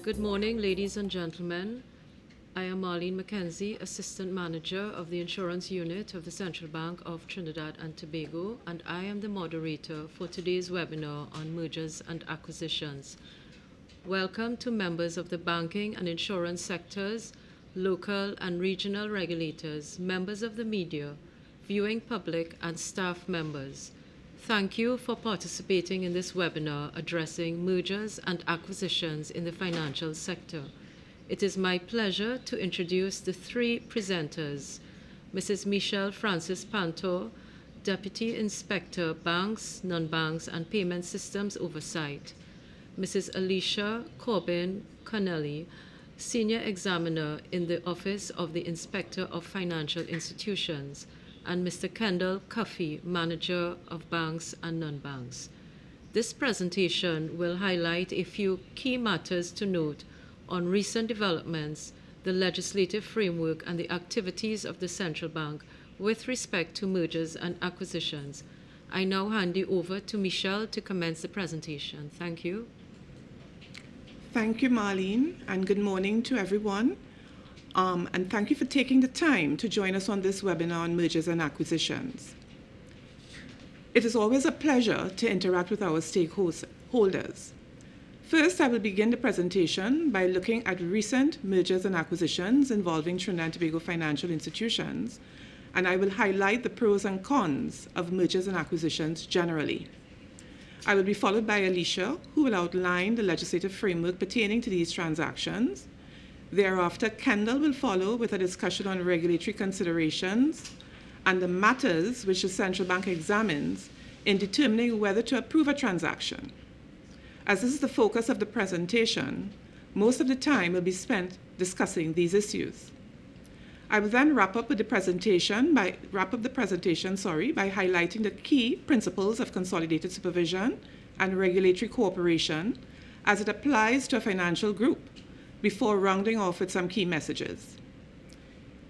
Good morning, ladies and gentlemen. I am Marlene McKenzie, Assistant Manager of the Insurance Unit of the Central Bank of Trinidad and Tobago, and I am the moderator for today's webinar on mergers and acquisitions. Welcome to members of the banking and insurance sectors, local and regional regulators, members of the media, viewing public, and staff members. Thank you for participating in this webinar addressing mergers and acquisitions in the financial sector. It is my pleasure to introduce the three presenters: Mrs. Michelle Francis Pantor, Deputy Inspector, Banks, Non-Banks and Payment Systems Oversight; Mrs. Alicia Corbin Connelly, Senior Examiner in the Office of the Inspector of Financial Institutions; and Mr. Kendall Cuffey, Manager of Banks and Non-Banks. This presentation will highlight a few key matters to note on recent developments, the legislative framework, and the activities of the Central Bank with respect to mergers and acquisitions. I now hand you over to Michelle to commence the presentation. Thank you. Thank you, Marlene, and good morning to everyone. And thank you for taking the time to join us on this webinar on mergers and acquisitions. It is always a pleasure to interact with our stakeholders. First, I will begin the presentation by looking at recent mergers and acquisitions involving Trinidad and Tobago financial institutions, and I will highlight the pros and cons of mergers and acquisitions generally. I will be followed by Alicia, who will outline the legislative framework pertaining to these transactions. Thereafter, Kendall will follow with a discussion on regulatory considerations and the matters which the Central Bank examines in determining whether to approve a transaction. As this is the focus of the presentation, most of the time will be spent discussing these issues. I will then wrap up the presentation by highlighting the key principles of consolidated supervision and regulatory cooperation as it applies to a financial group, before rounding off with some key messages.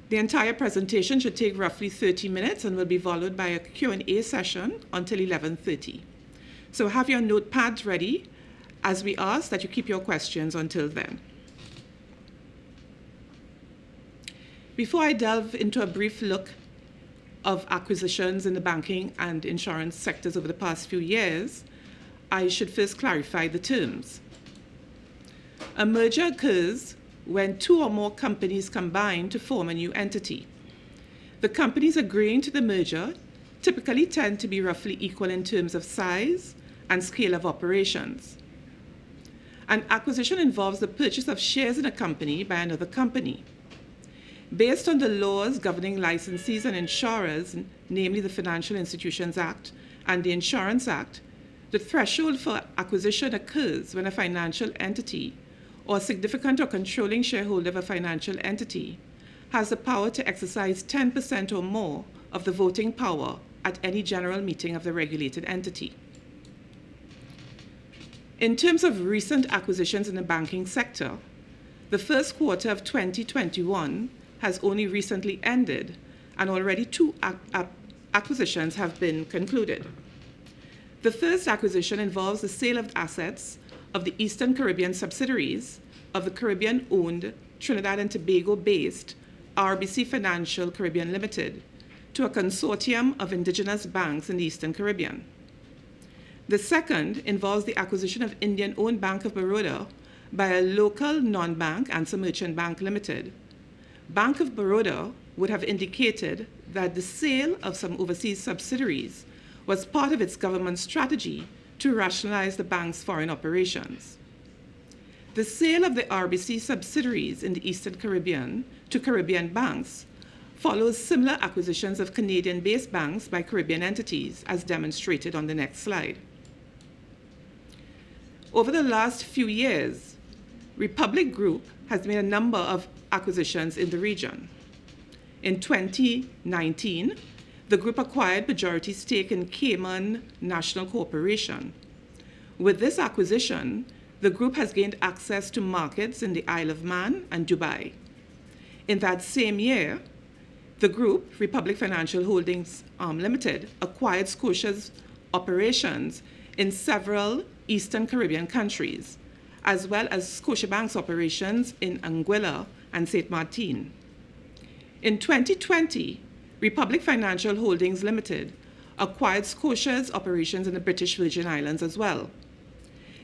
The entire presentation should take roughly 30 minutes and will be followed by a Q&A session until 11:30. So have your notepads ready, as we ask that you keep your questions until then. Before I delve into a brief look of acquisitions in the banking and insurance sectors over the past few years, I should first clarify the terms. A merger occurs when two or more companies combine to form a new entity. The companies agreeing to the merger typically tend to be roughly equal in terms of size and scale of operations. An acquisition involves the purchase of shares in a company by another company. Based on the laws governing licensees and insurers, namely the Financial Institutions Act and the Insurance Act, the threshold for acquisition occurs when a financial entity or a significant or controlling shareholder of a financial entity has the power to exercise 10% or more of the voting power at any general meeting of the regulated entity. In terms of recent acquisitions in the banking sector, the first quarter of 2021 has only recently ended, and already two acquisitions have been concluded. The first acquisition involves the sale of assets of the Eastern Caribbean subsidiaries of the Caribbean-owned Trinidad and Tobago-based RBC Financial Caribbean Limited to a consortium of indigenous banks in the Eastern Caribbean. The second involves the acquisition of Indian-owned Bank of Baroda by a local non-bank, Answer Merchant Bank Limited. Bank of Baroda would have indicated that the sale of some overseas subsidiaries was part of its government strategy to rationalize the bank's foreign operations. The sale of the RBC subsidiaries in the Eastern Caribbean to Caribbean banks follows similar acquisitions of Canadian-based banks by Caribbean entities, as demonstrated on the next slide. Over the last few years, Republic Group has made a number of acquisitions in the region. In 2019, the group acquired majority stake in Cayman National Corporation. With this acquisition, the group has gained access to markets in the Isle of Man and Dubai. In that same year, the group, Republic Financial Holdings Limited, acquired Scotia's operations in several Eastern Caribbean countries, as well as Scotiabank's operations in Anguilla and Saint Martin. In 2020, Republic Financial Holdings Limited acquired Scotia's operations in the British Virgin Islands as well.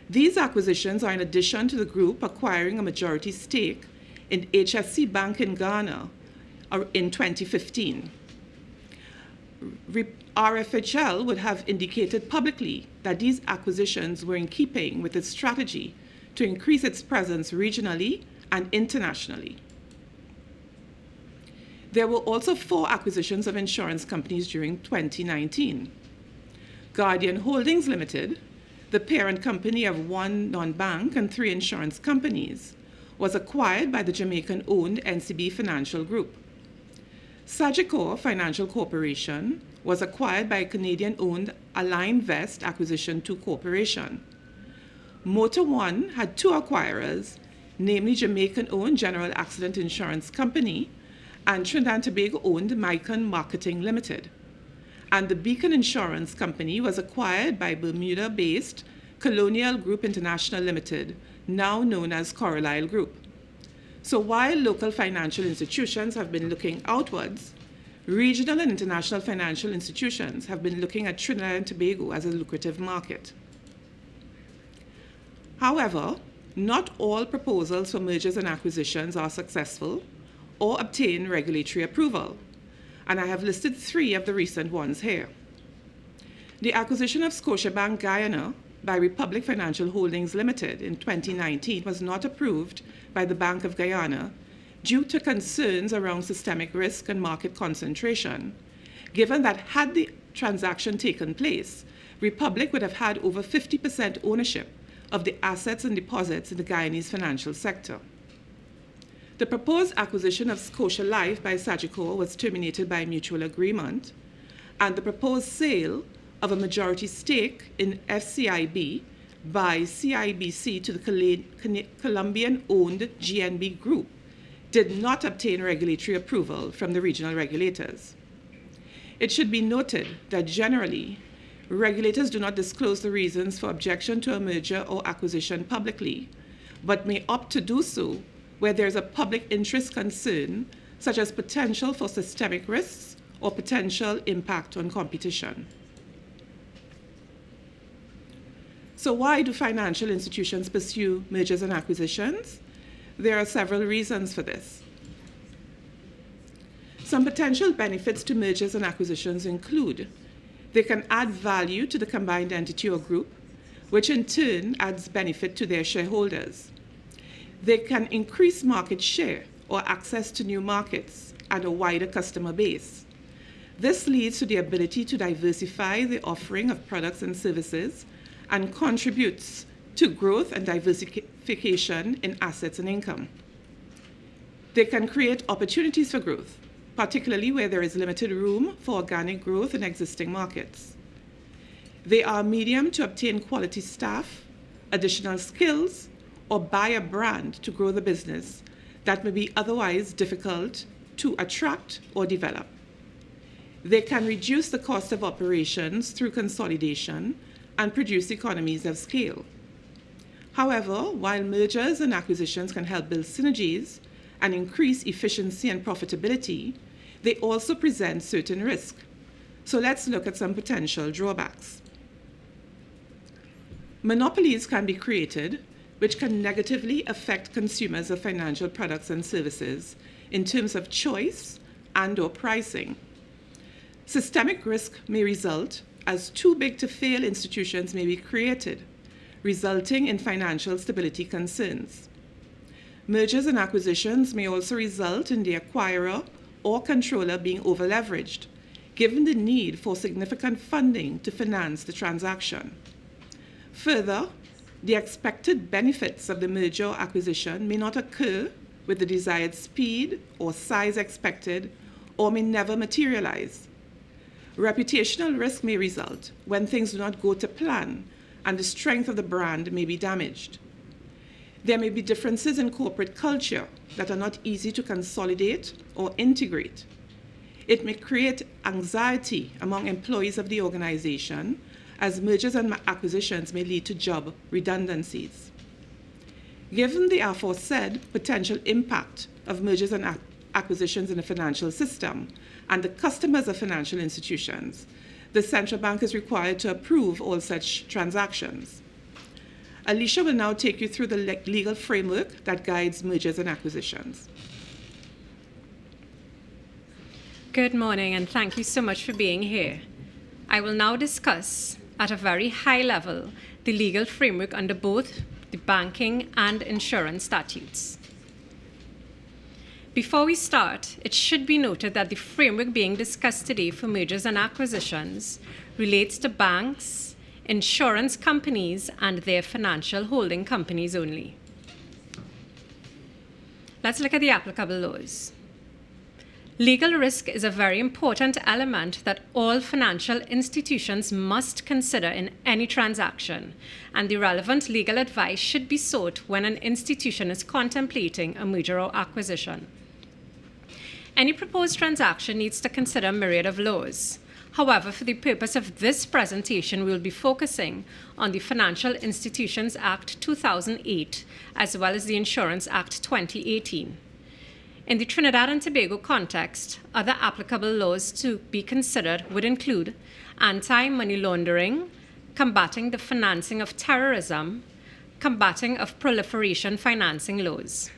These acquisitions are in addition to the group acquiring a majority stake in HSC Bank in Ghana in 2015. RFHL would have indicated publicly that these acquisitions were in keeping with its strategy to increase its presence regionally and internationally. There were also 4 acquisitions of insurance companies during 2019. Guardian Holdings Limited, the parent company of 1 non-bank and 3 insurance companies, was acquired by the Jamaican-owned NCB Financial Group. Sagicor Financial Corporation was acquired by Canadian-owned Align Vest Acquisition 2 Corporation. Motor One had 2 acquirers, namely Jamaican-owned General Accident Insurance Company and Trinidad and Tobago-owned Micon Marketing Limited. And the Beacon Insurance Company was acquired by Bermuda-based Colonial Group International Limited, now known as Carlyle Group. So while local financial institutions have been looking outwards, regional and international financial institutions have been looking at Trinidad and Tobago as a lucrative market. However, not all proposals for mergers and acquisitions are successful or obtain regulatory approval, and I have listed 3 of the recent ones here. The acquisition of Scotiabank Guyana by Republic Financial Holdings Limited in 2019 was not approved by the Bank of Guyana due to concerns around systemic risk and market concentration, given that had the transaction taken place, Republic would have had over 50% ownership of the assets and deposits in the Guyanese financial sector. The proposed acquisition of Scotia Life by Sagicor was terminated by mutual agreement, and the proposed sale of a majority stake in FCIB by CIBC to the Colombian-owned GNB Group did not obtain regulatory approval from the regional regulators. It should be noted that generally, regulators do not disclose the reasons for objection to a merger or acquisition publicly, but may opt to do so where there is a public interest concern, such as potential for systemic risks or potential impact on competition. So why do financial institutions pursue mergers and acquisitions? There are several reasons for this. Some potential benefits to mergers and acquisitions include they can add value to the combined entity or group, which in turn adds benefit to their shareholders. They can increase market share or access to new markets and a wider customer base. This leads to the ability to diversify the offering of products and services and contributes to growth and diversification in assets and income. They can create opportunities for growth, particularly where there is limited room for organic growth in existing markets. They are a medium to obtain quality staff, additional skills, or buy a brand to grow the business that may be otherwise difficult to attract or develop. They can reduce the cost of operations through consolidation and produce economies of scale. However, while mergers and acquisitions can help build synergies and increase efficiency and profitability, they also present certain risk. So let's look at some potential drawbacks. Monopolies can be created, which can negatively affect consumers of financial products and services in terms of choice and/or pricing. Systemic risk may result as too big to fail institutions may be created, resulting in financial stability concerns. Mergers and acquisitions may also result in the acquirer or controller being over-leveraged, given the need for significant funding to finance the transaction. Further, the expected benefits of the merger or acquisition may not occur with the desired speed or size expected, or may never materialize. Reputational risk may result when things do not go to plan, and the strength of the brand may be damaged. There may be differences in corporate culture that are not easy to consolidate or integrate. It may create anxiety among employees of the organization as mergers and acquisitions may lead to job redundancies. Given the aforesaid potential impact of mergers and acquisitions in the financial system and the customers of financial institutions, the central bank is required to approve all such transactions. Alicia will now take you through the legal framework that guides mergers and acquisitions. Good morning, and thank you so much for being here. I will now discuss, at a very high level, the legal framework under both the banking and insurance statutes. Before we start, it should be noted that the framework being discussed today for mergers and acquisitions relates to banks, insurance companies, and their financial holding companies only. Let's look at the applicable laws. Legal risk is a very important element that all financial institutions must consider in any transaction, and the relevant legal advice should be sought when an institution is contemplating a merger or acquisition. Any proposed transaction needs to consider a myriad of laws. However, for the purpose of this presentation, we will be focusing on the Financial Institutions Act 2008 as well as the Insurance Act 2018. In the Trinidad and Tobago context, other applicable laws to be considered would include anti-money laundering, combating the financing of terrorism, combating of proliferation financing laws.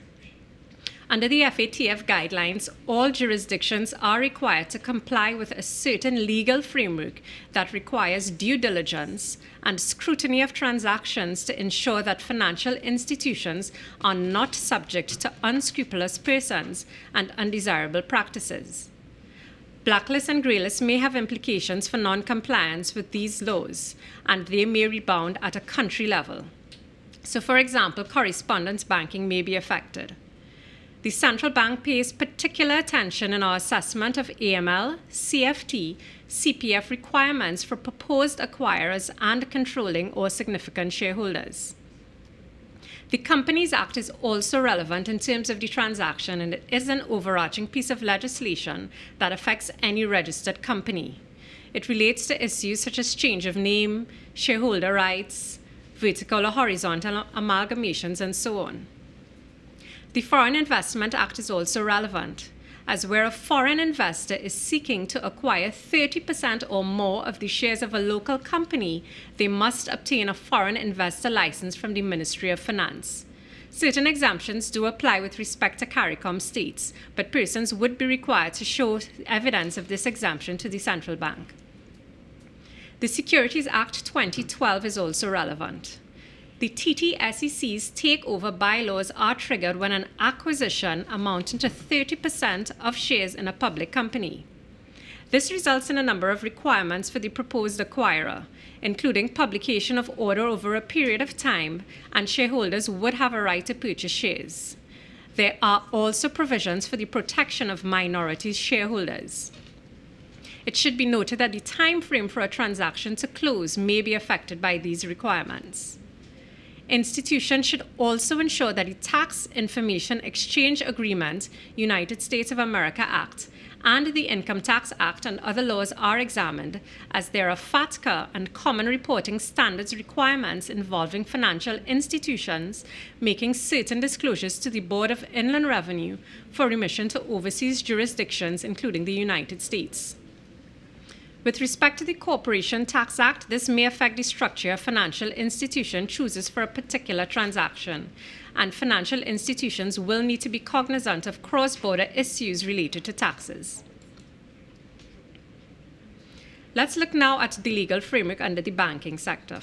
Under the FATF guidelines, all jurisdictions are required to comply with a certain legal framework that requires due diligence and scrutiny of transactions to ensure that financial institutions are not subject to unscrupulous persons and undesirable practices. Blacklist and graylist may have implications for non-compliance with these laws, and they may rebound at a country level. So, for example, correspondence banking may be affected. The central bank pays particular attention in our assessment of AML, CFT, CPF requirements for proposed acquirers and controlling or significant shareholders. The Companies Act is also relevant in terms of the transaction, and it is an overarching piece of legislation that affects any registered company. It relates to issues such as change of name, shareholder rights, vertical or horizontal amalgamations, and so on. The Foreign Investment Act is also relevant, as where a foreign investor is seeking to acquire 30% or more of the shares of a local company, they must obtain a foreign investor license from the Ministry of Finance. Certain exemptions do apply with respect to CARICOM states, but persons would be required to show evidence of this exemption to the central bank. The Securities Act 2012 is also relevant. The TTSEC's takeover bylaws are triggered when an acquisition amounting to 30% of shares in a public company. This results in a number of requirements for the proposed acquirer, including publication of order over a period of time, and shareholders would have a right to purchase shares. There are also provisions for the protection of minority shareholders. It should be noted that the time frame for a transaction to close may be affected by these requirements. Institutions should also ensure that the Tax Information Exchange Agreement, United States of America Act, and the Income Tax Act and other laws are examined, as there are FATCA and common reporting standards requirements involving financial institutions making certain disclosures to the Board of Inland Revenue for remission to overseas jurisdictions, including the United States. With respect to the Corporation Tax Act, this may affect the structure a financial institution chooses for a particular transaction, and financial institutions will need to be cognizant of cross-border issues related to taxes. Let's look now at the legal framework under the banking sector.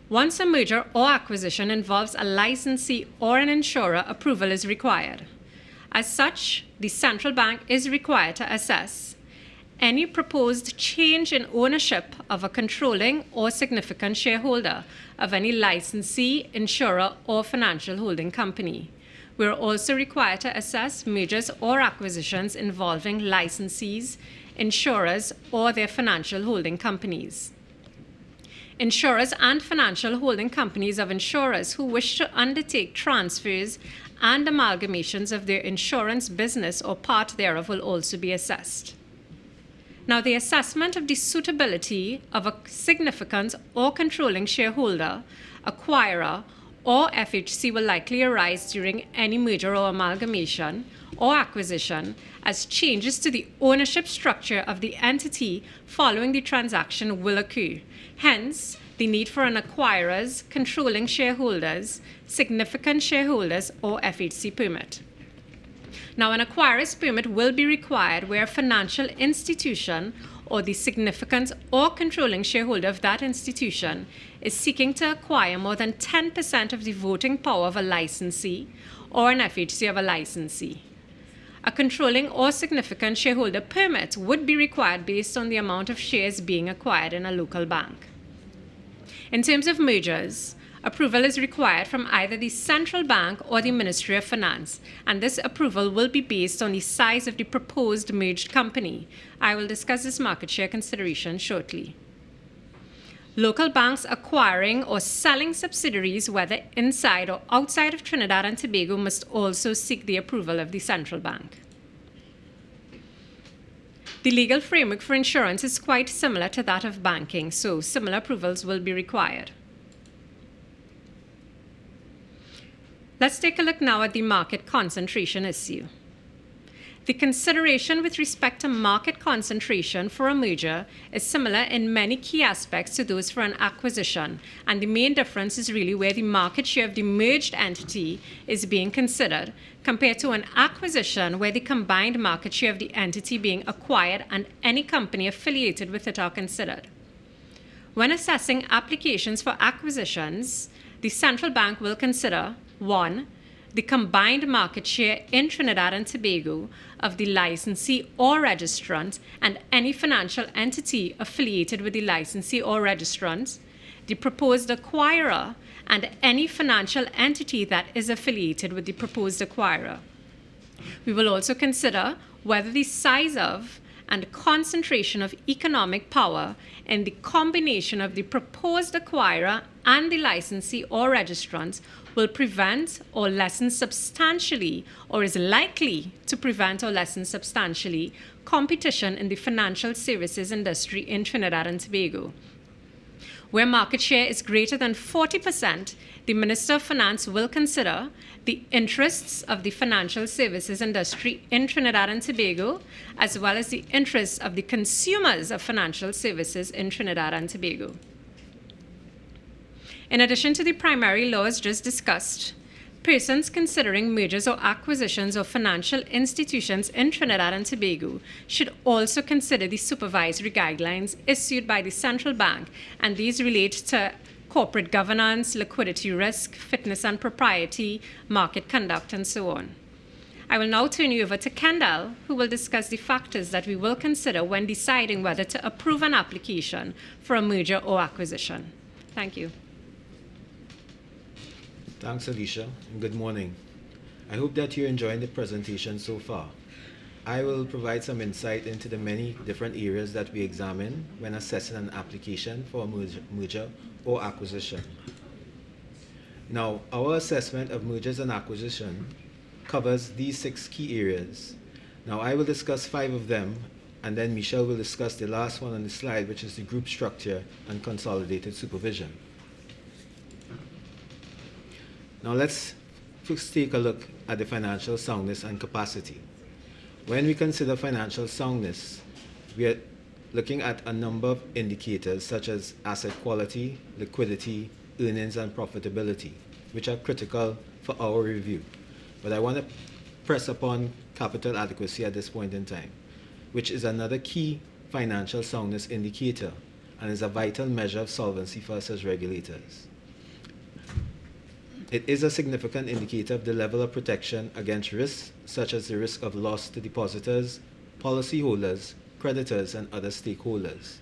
Once a merger or acquisition involves a licensee or an insurer, approval is required. As such, the central bank is required to assess any proposed change in ownership of a controlling or significant shareholder of any licensee, insurer, or financial holding company. We are also required to assess mergers or acquisitions involving licensees, insurers, or their financial holding companies. Insurers and financial holding companies of insurers who wish to undertake transfers and amalgamations of their insurance business or part thereof will also be assessed. Now, the assessment of the suitability of a significant or controlling shareholder, acquirer, or FHC will likely arise during any merger or amalgamation or acquisition as changes to the ownership structure of the entity following the transaction will occur. Hence, the need for an acquirer's controlling shareholders, significant shareholders, or FHC permit. Now, an acquirer's permit will be required where a financial institution or the significant or controlling shareholder of that institution is seeking to acquire more than 10% of the voting power of a licensee or an FHC of a licensee. A controlling or significant shareholder permit would be required based on the amount of shares being acquired in a local bank. In terms of mergers, approval is required from either the central bank or the Ministry of Finance, and this approval will be based on the size of the proposed merged company. I will discuss this market share consideration shortly. Local banks acquiring or selling subsidiaries, whether inside or outside of Trinidad and Tobago, must also seek the approval of the central bank. The legal framework for insurance is quite similar to that of banking, so similar approvals will be required. Let's take a look now at the market concentration issue. The consideration with respect to market concentration for a merger is similar in many key aspects to those for an acquisition, and the main difference is really where the market share of the merged entity is being considered, compared to an acquisition where the combined market share of the entity being acquired and any company affiliated with it are considered. When assessing applications for acquisitions, the central bank will consider 1. The combined market share in Trinidad and Tobago of the licensee or registrant and any financial entity affiliated with the licensee or registrant, the proposed acquirer, and any financial entity that is affiliated with the proposed acquirer. We will also consider whether the size of and concentration of economic power in the combination of the proposed acquirer and the licensee or registrant will prevent or lessen substantially, or is likely to prevent or lessen substantially, competition in the financial services industry in Trinidad and Tobago. Where market share is greater than 40%, the Minister of Finance will consider the interests of the financial services industry in Trinidad and Tobago, as well as the interests of the consumers of financial services in Trinidad and Tobago. In addition to the primary laws just discussed, persons considering mergers or acquisitions of financial institutions in Trinidad and Tobago should also consider the supervisory guidelines issued by the central bank, and these relate to corporate governance, liquidity risk, fitness and propriety, market conduct, and so on. I will now turn you over to Kendall, who will discuss the factors that we will consider when deciding whether to approve an application for a merger or acquisition. Thank you. Thanks, Alicia, and good morning. I hope that you're enjoying the presentation so far. I will provide some insight into the many different areas that we examine when assessing an application for a merger or acquisition. Now, our assessment of mergers and acquisition covers these 6 key areas. Now, I will discuss 5 of them, and then Michelle will discuss the last one on the slide, which is the group structure and consolidated supervision. Now let's first take a look at the financial soundness and capacity. When we consider financial soundness, we are looking at a number of indicators such as asset quality, liquidity, earnings, and profitability, which are critical for our review. But I want to press upon capital adequacy at this point in time, which is another key financial soundness indicator and is a vital measure of solvency for us as regulators. It is a significant indicator of the level of protection against risks, such as the risk of loss to depositors, policyholders, creditors, and other stakeholders.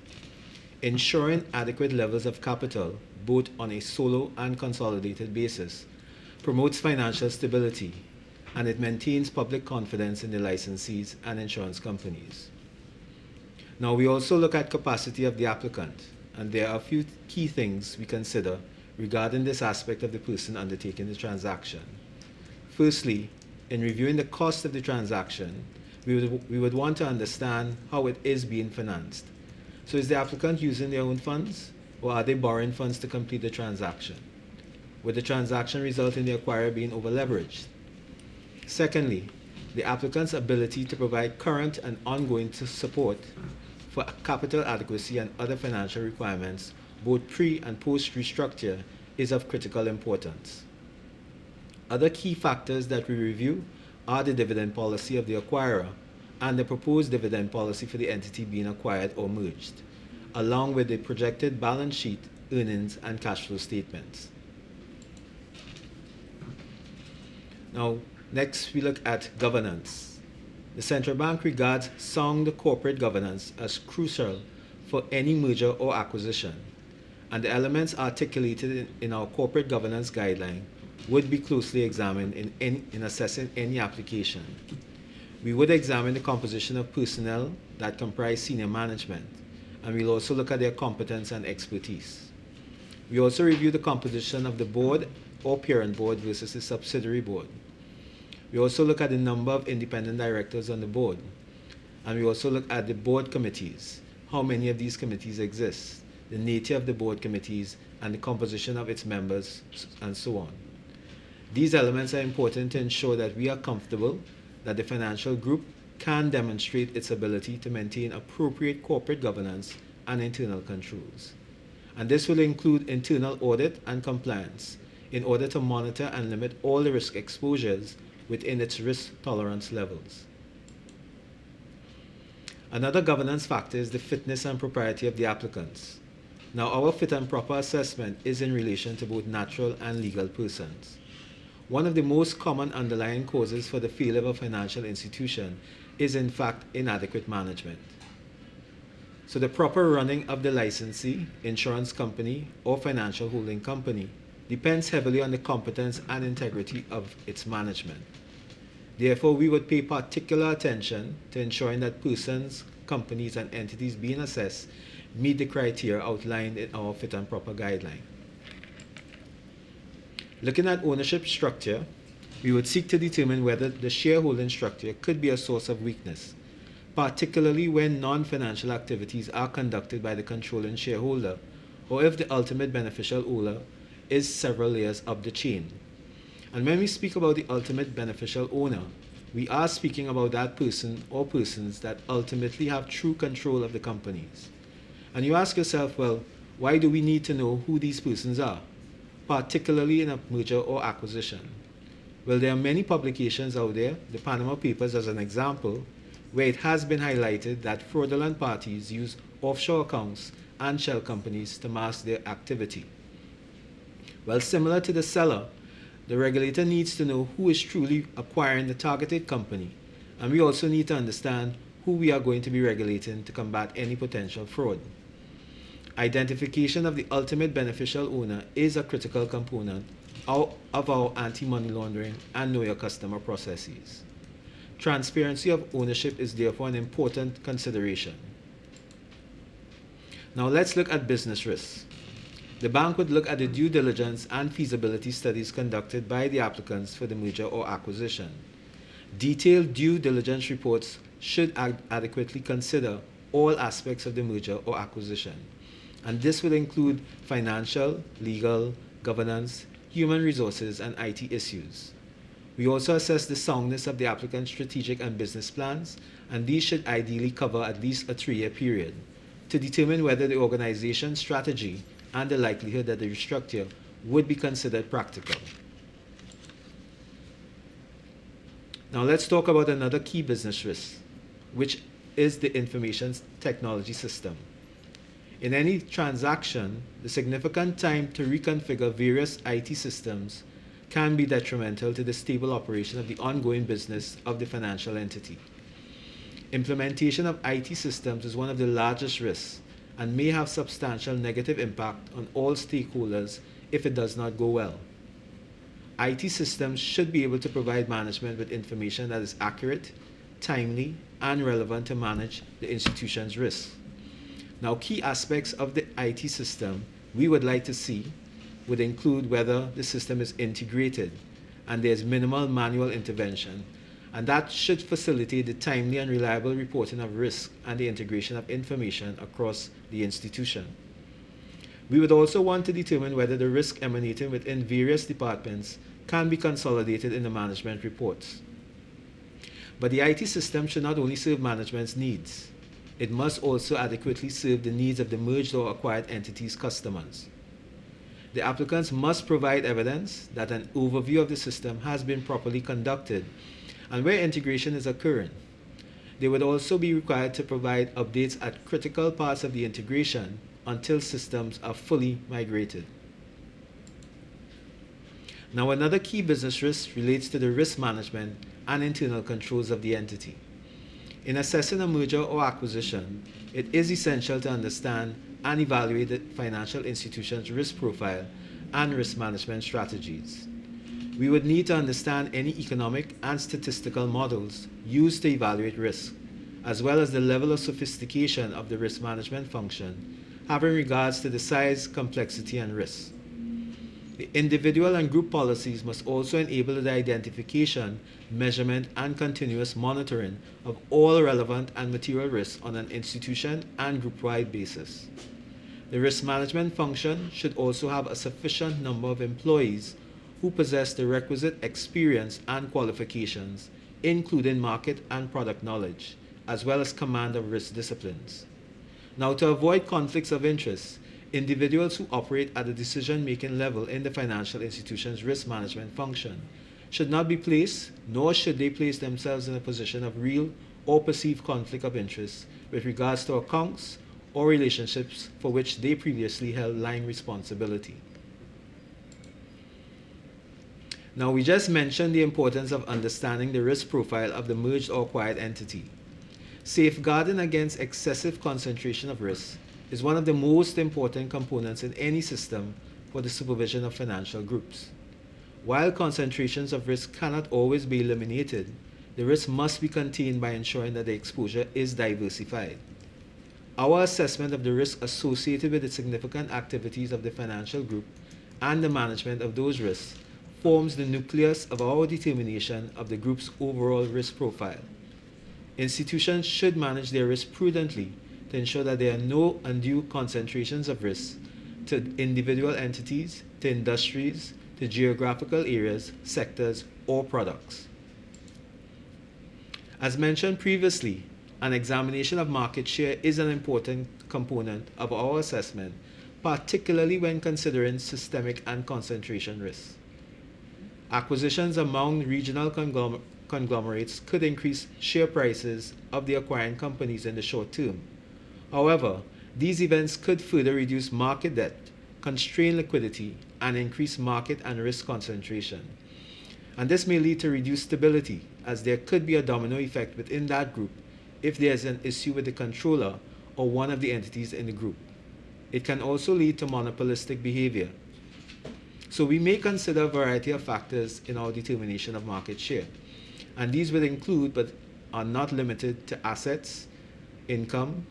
Ensuring adequate levels of capital, both on a solo and consolidated basis, promotes financial stability, and it maintains public confidence in the licensees and insurance companies. Now, we also look at capacity of the applicant, and there are a few key things we consider regarding this aspect of the person undertaking the transaction. Firstly, in reviewing the cost of the transaction, we would want to understand how it is being financed. So is the applicant using their own funds, or are they borrowing funds to complete the transaction? Would the transaction result in the acquirer being over-leveraged? Secondly, the applicant's ability to provide current and ongoing support for capital adequacy and other financial requirements, both pre- and post-restructure, is of critical importance. Other key factors that we review are the dividend policy of the acquirer and the proposed dividend policy for the entity being acquired or merged, along with the projected balance sheet, earnings, and cash flow statements. Now, next we look at governance. The central bank regards sound corporate governance as crucial for any merger or acquisition, and the elements articulated in our corporate governance guideline would be closely examined in assessing any application. We would examine the composition of personnel that comprise senior management, and we'll also look at their competence and expertise. We also review the composition of the board or parent board versus the subsidiary board. We also look at the number of independent directors on the board, and we also look at the board committees, how many of these committees exist, the nature of the board committees, and the composition of its members, and so on. These elements are important to ensure that we are comfortable that the financial group can demonstrate its ability to maintain appropriate corporate governance and internal controls. And this will include internal audit and compliance in order to monitor and limit all the risk exposures within its risk tolerance levels. Another governance factor is the fitness and propriety of the applicants. Now, our fit and proper assessment is in relation to both natural and legal persons. One of the most common underlying causes for the failure of a financial institution is in fact inadequate management. So the proper running of the licensee, insurance company, or financial holding company depends heavily on the competence and integrity of its management. Therefore, we would pay particular attention to ensuring that persons, companies, and entities being assessed meet the criteria outlined in our fit and proper guideline. Looking at ownership structure, we would seek to determine whether the shareholding structure could be a source of weakness, particularly when non-financial activities are conducted by the controlling shareholder, or if the ultimate beneficial owner is several layers up the chain. And when we speak about the ultimate beneficial owner, we are speaking about that person or persons that ultimately have true control of the companies. And you ask yourself, well, why do we need to know who these persons are, particularly in a merger or acquisition? Well, there are many publications out there, the Panama Papers as an example, where it has been highlighted that fraudulent parties use offshore accounts and shell companies to mask their activity. Well, similar to the seller, the regulator needs to know who is truly acquiring the targeted company, and we also need to understand who we are going to be regulating to combat any potential fraud. Identification of the ultimate beneficial owner is a critical component of our anti-money laundering and know your customer processes. Transparency of ownership is therefore an important consideration. Now let's look at business risks. The bank would look at the due diligence and feasibility studies conducted by the applicants for the merger or acquisition. Detailed due diligence reports should adequately consider all aspects of the merger or acquisition, and this will include financial, legal, governance, human resources, and IT issues. We also assess the soundness of the applicant's strategic and business plans, and these should ideally cover at least a 3-year period to determine whether the organization's strategy and the likelihood that the restructure would be considered practical. Now let's talk about another key business risk, which is the information technology system. In any transaction, the significant time to reconfigure various IT systems can be detrimental to the stable operation of the ongoing business of the financial entity. Implementation of IT systems is one of the largest risks and may have substantial negative impact on all stakeholders if it does not go well. IT systems should be able to provide management with information that is accurate, timely, and relevant to manage the institution's risks. Now, key aspects of the IT system we would like to see would include whether the system is integrated and there's minimal manual intervention, and that should facilitate the timely and reliable reporting of risk and the integration of information across the institution. We would also want to determine whether the risk emanating within various departments can be consolidated in the management reports. But the IT system should not only serve management's needs, it must also adequately serve the needs of the merged or acquired entities' customers. The applicants must provide evidence that an overview of the system has been properly conducted and where integration is occurring. They would also be required to provide updates at critical parts of the integration until systems are fully migrated. Now, another key business risk relates to the risk management and internal controls of the entity. In assessing a merger or acquisition, it is essential to understand and evaluate the financial institution's risk profile and risk management strategies. We would need to understand any economic and statistical models used to evaluate risk, as well as the level of sophistication of the risk management function, having regards to the size, complexity, and risk. The individual and group policies must also enable the identification, measurement, and continuous monitoring of all relevant and material risks on an institution and group-wide basis. The risk management function should also have a sufficient number of employees who possess the requisite experience and qualifications, including market and product knowledge, as well as command of risk disciplines. Now, to avoid conflicts of interest, individuals who operate at the decision-making level in the financial institution's risk management function should not be placed, nor should they place themselves in a position of real or perceived conflict of interest with regards to accounts or relationships for which they previously held line responsibility. Now, we just mentioned the importance of understanding the risk profile of the merged or acquired entity. Safeguarding against excessive concentration of risk is one of the most important components in any system for the supervision of financial groups. While concentrations of risk cannot always be eliminated, the risk must be contained by ensuring that the exposure is diversified. Our assessment of the risk associated with the significant activities of the financial group and the management of those risks forms the nucleus of our determination of the group's overall risk profile. Institutions should manage their risk prudently to ensure that there are no undue concentrations of risk to individual entities, to industries, to geographical areas, sectors, or products. As mentioned previously, an examination of market share is an important component of our assessment, particularly when considering systemic and concentration risks. Acquisitions among regional conglomerates could increase share prices of the acquiring companies in the short term. However, these events could further reduce market depth, constrain liquidity, and increase market and risk concentration. And this may lead to reduced stability, as there could be a domino effect within that group if there is an issue with the controller or one of the entities in the group. It can also lead to monopolistic behavior. So we may consider a variety of factors in our determination of market share. And these will include, but are not limited to, assets, income,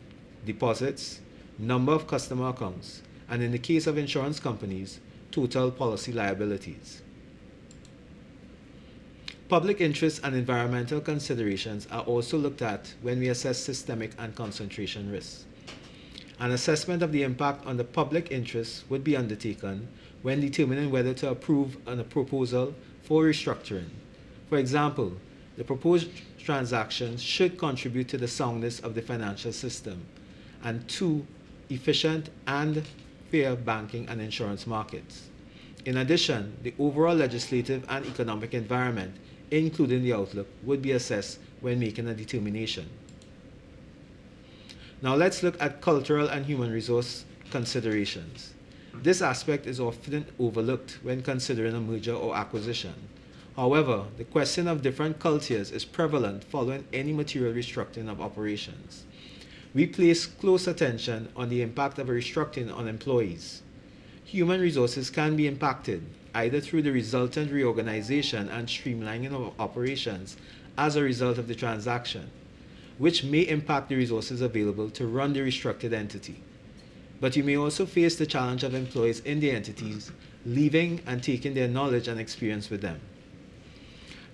deposits, number of customer accounts, and in the case of insurance companies, total policy liabilities. Public interest and environmental considerations are also looked at when we assess systemic and concentration risks. An assessment of the impact on the public interest would be undertaken when determining whether to approve a proposal for restructuring. For example, the proposed transactions should contribute to the soundness of the financial system and to efficient and fair banking and insurance markets. In addition, the overall legislative and economic environment, including the outlook, would be assessed when making a determination. Now let's look at cultural and human resource considerations. This aspect is often overlooked when considering a merger or acquisition. However, the question of different cultures is prevalent following any material restructuring of operations. We place close attention on the impact of a restructuring on employees. Human resources can be impacted either through the resultant reorganization and streamlining of operations as a result of the transaction, which may impact the resources available to run the restructured entity. But you may also face the challenge of employees in the entities leaving and taking their knowledge and experience with them.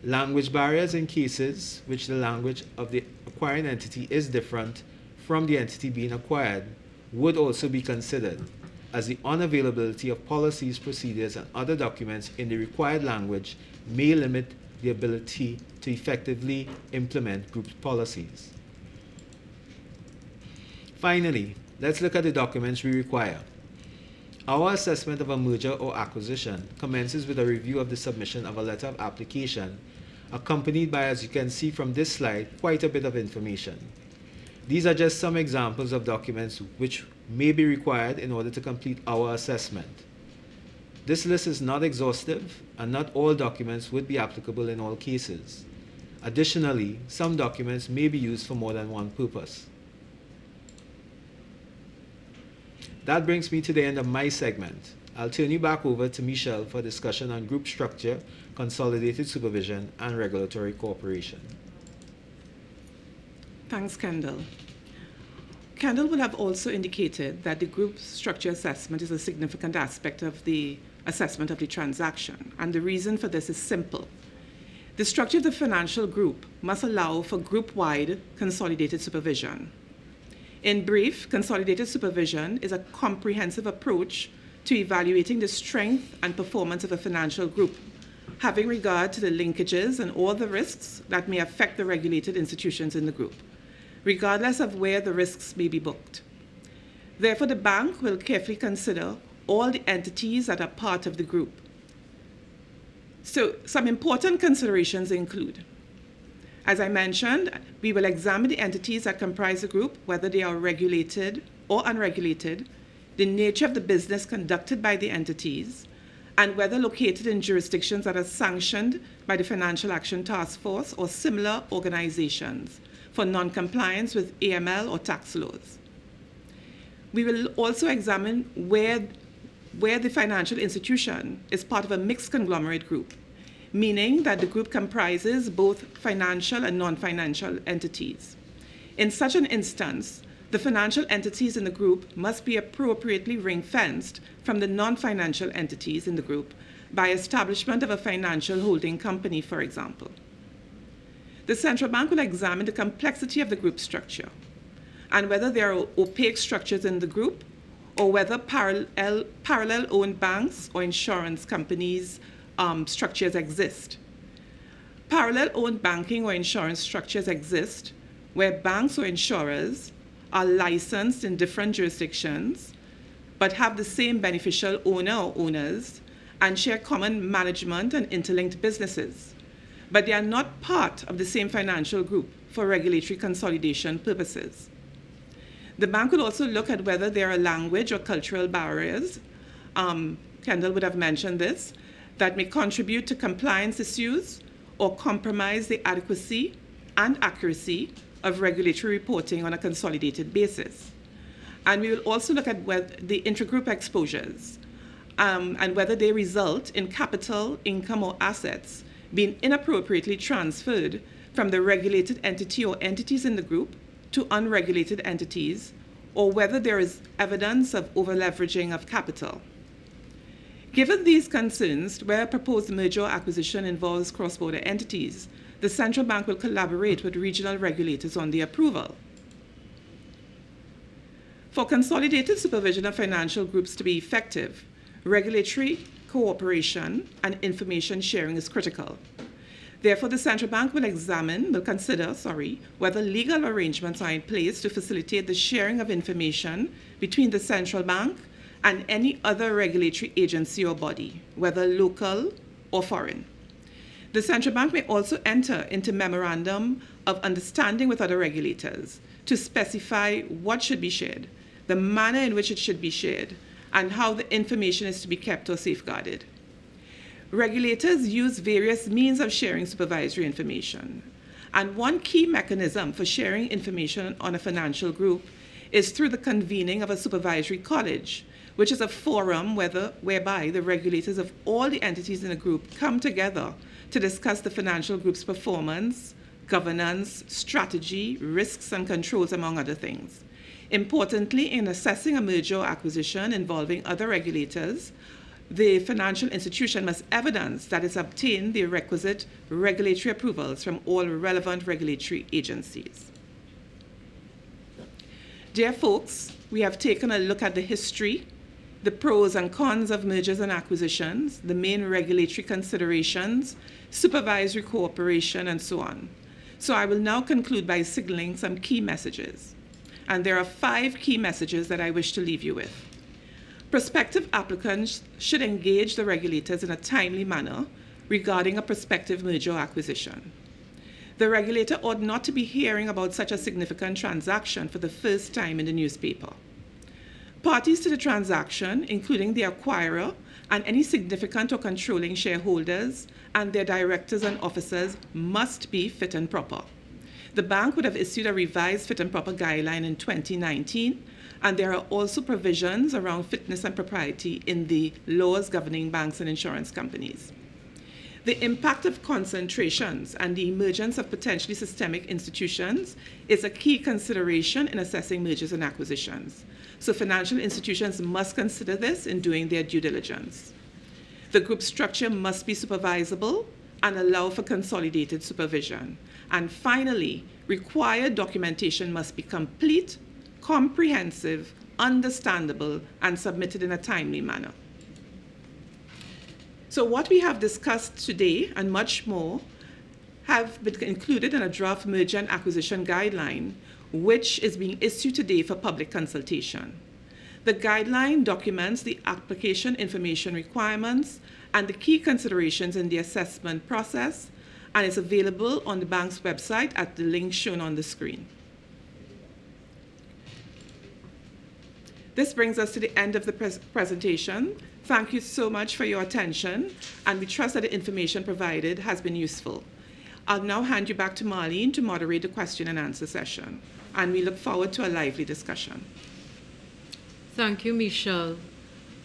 Language barriers in cases which the language of the acquiring entity is different from the entity being acquired would also be considered, as the unavailability of policies, procedures, and other documents in the required language may limit the ability to effectively implement group policies. Finally, let's look at the documents we require. Our assessment of a merger or acquisition commences with a review of the submission of a letter of application, accompanied by, as you can see from this slide, quite a bit of information. These are just some examples of documents which may be required in order to complete our assessment. This list is not exhaustive, and not all documents would be applicable in all cases. Additionally, some documents may be used for more than one purpose. That brings me to the end of my segment. I'll turn you back over to Michelle for discussion on group structure, consolidated supervision, and regulatory cooperation. Thanks, Kendall. Kendall will have also indicated that the group structure assessment is a significant aspect of the assessment of the transaction, and the reason for this is simple. The structure of the financial group must allow for group-wide consolidated supervision. In brief, consolidated supervision is a comprehensive approach to evaluating the strength and performance of a financial group, having regard to the linkages and all the risks that may affect the regulated institutions in the group, regardless of where the risks may be booked. Therefore, the bank will carefully consider all the entities that are part of the group. So, some important considerations include, as I mentioned, we will examine the entities that comprise the group, whether they are regulated or unregulated, the nature of the business conducted by the entities, and whether located in jurisdictions that are sanctioned by the Financial Action Task Force or similar organizations for non-compliance with AML or tax laws. We will also examine where the financial institution is part of a mixed conglomerate group, meaning that the group comprises both financial and non-financial entities. In such an instance, the financial entities in the group must be appropriately ring-fenced from the non-financial entities in the group by establishment of a financial holding company, for example. The central bank will examine the complexity of the group structure and whether there are opaque structures in the group or whether parallel owned banks or insurance companies structures exist. Parallel owned banking or insurance structures exist where banks or insurers are licensed in different jurisdictions but have the same beneficial owner or owners and share common management and interlinked businesses, but they are not part of the same financial group for regulatory consolidation purposes. The bank will also look at whether there are language or cultural barriers, Kendall would have mentioned this, that may contribute to compliance issues or compromise the adequacy and accuracy of regulatory reporting on a consolidated basis. And we will also look at whether the intragroup exposures and whether they result in capital, income, or assets being inappropriately transferred from the regulated entity or entities in the group to unregulated entities, or whether there is evidence of over-leveraging of capital. Given these concerns, where a proposed merger or acquisition involves cross-border entities, the central bank will collaborate with regional regulators on the approval. For consolidated supervision of financial groups to be effective, regulatory cooperation and information sharing is critical. Therefore, the central bank will consider whether legal arrangements are in place to facilitate the sharing of information between the central bank and any other regulatory agency or body, whether local or foreign. The central bank may also enter into memorandum of understanding with other regulators to specify what should be shared, the manner in which it should be shared, and how the information is to be kept or safeguarded. Regulators use various means of sharing supervisory information, and one key mechanism for sharing information on a financial group is through the convening of a supervisory college, which is a forum whereby the regulators of all the entities in a group come together to discuss the financial group's performance, governance, strategy, risks, and controls, among other things. Importantly, in assessing a merger or acquisition involving other regulators, the financial institution must evidence that it's obtained the requisite regulatory approvals from all relevant regulatory agencies. Dear folks, we have taken a look at the history, the pros and cons of mergers and acquisitions, the main regulatory considerations, supervisory cooperation, and so on. So I will now conclude by signaling some key messages. And there are 5 key messages that I wish to leave you with. Prospective applicants should engage the regulators in a timely manner regarding a prospective merger or acquisition. The regulator ought not to be hearing about such a significant transaction for the first time in the newspaper. Parties to the transaction, including the acquirer and any significant or controlling shareholders and their directors and officers, must be fit and proper. The bank would have issued a revised fit and proper guideline in 2019, and there are also provisions around fitness and propriety in the laws governing banks and insurance companies. The impact of concentrations and the emergence of potentially systemic institutions is a key consideration in assessing mergers and acquisitions. So financial institutions must consider this in doing their due diligence. The group structure must be supervisable and allow for consolidated supervision. And finally, required documentation must be complete, comprehensive, understandable, and submitted in a timely manner. So what we have discussed today and much more have been included in a draft merger and acquisition guideline, which is being issued today for public consultation. The guideline documents the application information requirements and the key considerations in the assessment process, and is available on the bank's website at the link shown on the screen. This brings us to the end of the presentation. Thank you so much for your attention, and we trust that the information provided has been useful. I'll now hand you back to Marlene to moderate the question and answer session, and we look forward to a lively discussion. Thank you, Michelle.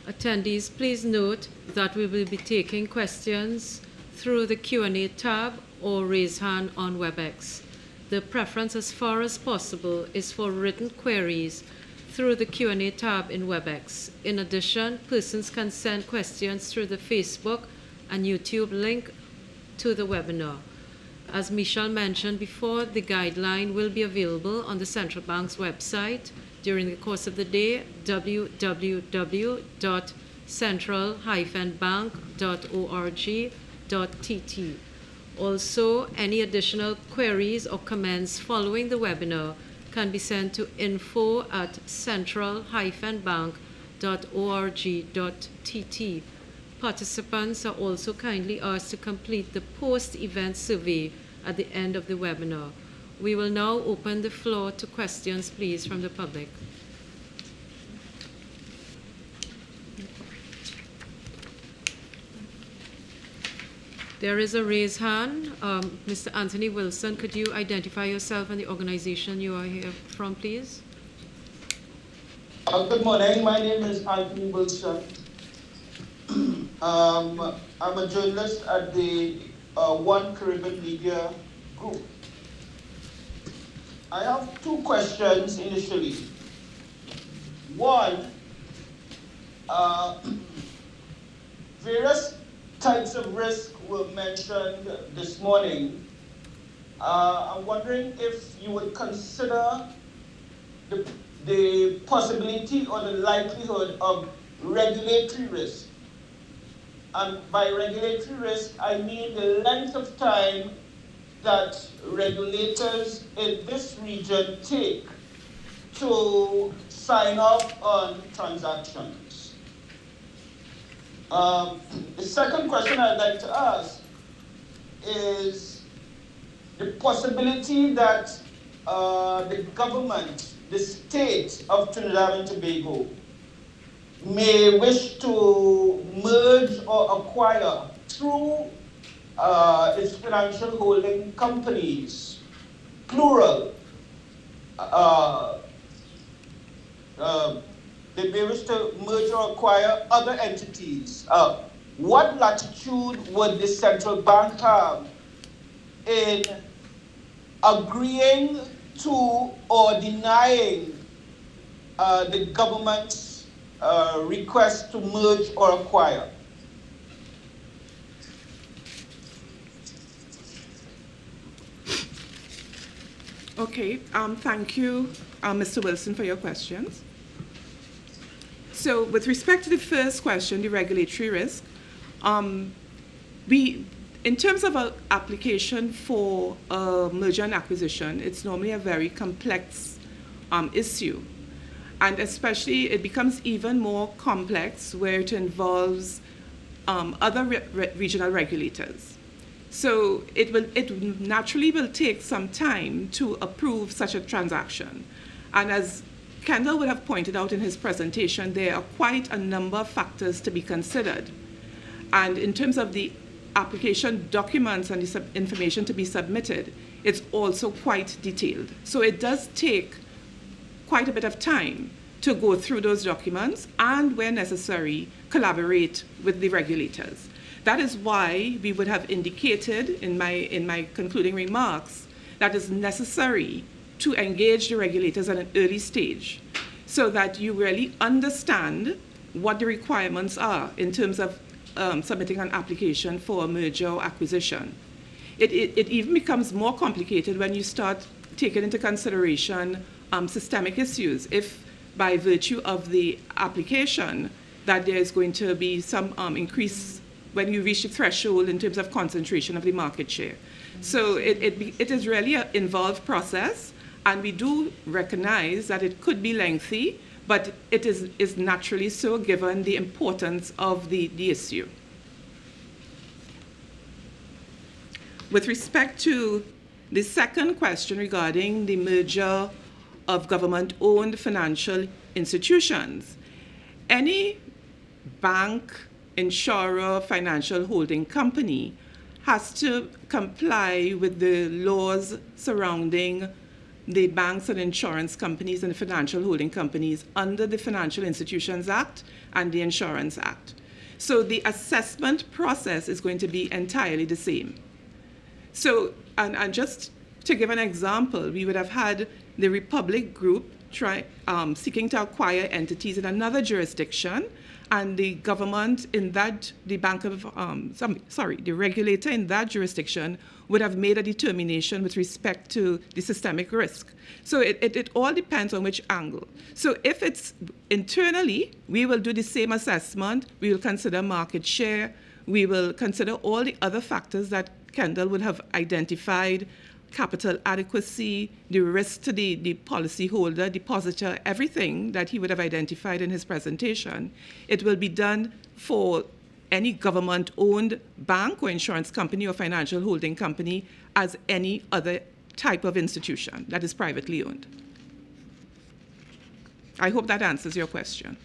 Attendees, please note that we will be taking questions through the Q&A tab or raise hand on WebEx. The preference, as far as possible, is for written queries through the Q&A tab in WebEx. In addition, persons can send questions through the Facebook and YouTube link to the webinar. As Michelle mentioned before, the guideline will be available on the Central Bank's website during the course of the day, www.central-bank.org.tt. Also, any additional queries or comments following the webinar can be sent to info@central-bank.org.tt. Participants are also kindly asked to complete the post-event survey at the end of the webinar. We will now open the floor to questions, please, from the public. There is a raised hand. Mr. Anthony Wilson, could you identify yourself and the organization you are here from, please? Good morning. My name is Anthony Wilson. I'm a journalist at the One Caribbean Media Group. I have 2 questions initially. One, various types of risk were mentioned this morning. I'm wondering if you would consider the possibility or the likelihood of regulatory risk. And by regulatory risk, I mean the length of time that regulators in this region take to sign off on transactions. The second question I'd like to ask is the possibility that the government, the state of Trinidad and Tobago, may wish to merge or acquire through its financial holding companies, plural. They may wish to merge or acquire other entities. What latitude would the central bank have in agreeing to or denying the government's request to merge or acquire. Okay, thank you, Mr. Wilson, for your questions. So with respect to the first question, the regulatory risk, in terms of an application for a merger and acquisition, it's normally a very complex issue. And especially it becomes even more complex where it involves other regional regulators. So it naturally will take some time to approve such a transaction. And as Kendall would have pointed out in his presentation, there are quite a number of factors to be considered. And in terms of the application documents and the information to be submitted, it's also quite detailed. So it does take quite a bit of time to go through those documents and, where necessary, collaborate with the regulators. That is why we would have indicated in my concluding remarks that it's necessary to engage the regulators at an early stage so that you really understand what the requirements are in terms of submitting an application for a merger or acquisition. It even becomes more complicated when you start taking into consideration systemic issues. If by virtue of the application that there is going to be some increase when you reach the threshold in terms of concentration of the market share. So it is really an involved process, and we do recognize that it could be lengthy, but it is naturally so given the importance of the issue. With respect to the second question regarding the merger of government-owned financial institutions, any bank, insurer, financial holding company has to comply with the laws surrounding the banks and insurance companies and financial holding companies under the Financial Institutions Act and the Insurance Act. So the assessment process is going to be entirely the same. So, and just to give an example, we would have had the Republic Group seeking to acquire entities in another jurisdiction, and the government in that, the regulator in that jurisdiction would have made a determination with respect to the systemic risk. So it all depends on which angle. So if it's internally, we will do the same assessment. We will consider market share. We will consider all the other factors that Kendall would have identified: capital adequacy, the risk to the policyholder, depositor, everything that he would have identified in his presentation. It will be done for any government-owned bank or insurance company or financial holding company as any other type of institution that is privately owned. I hope that answers your question.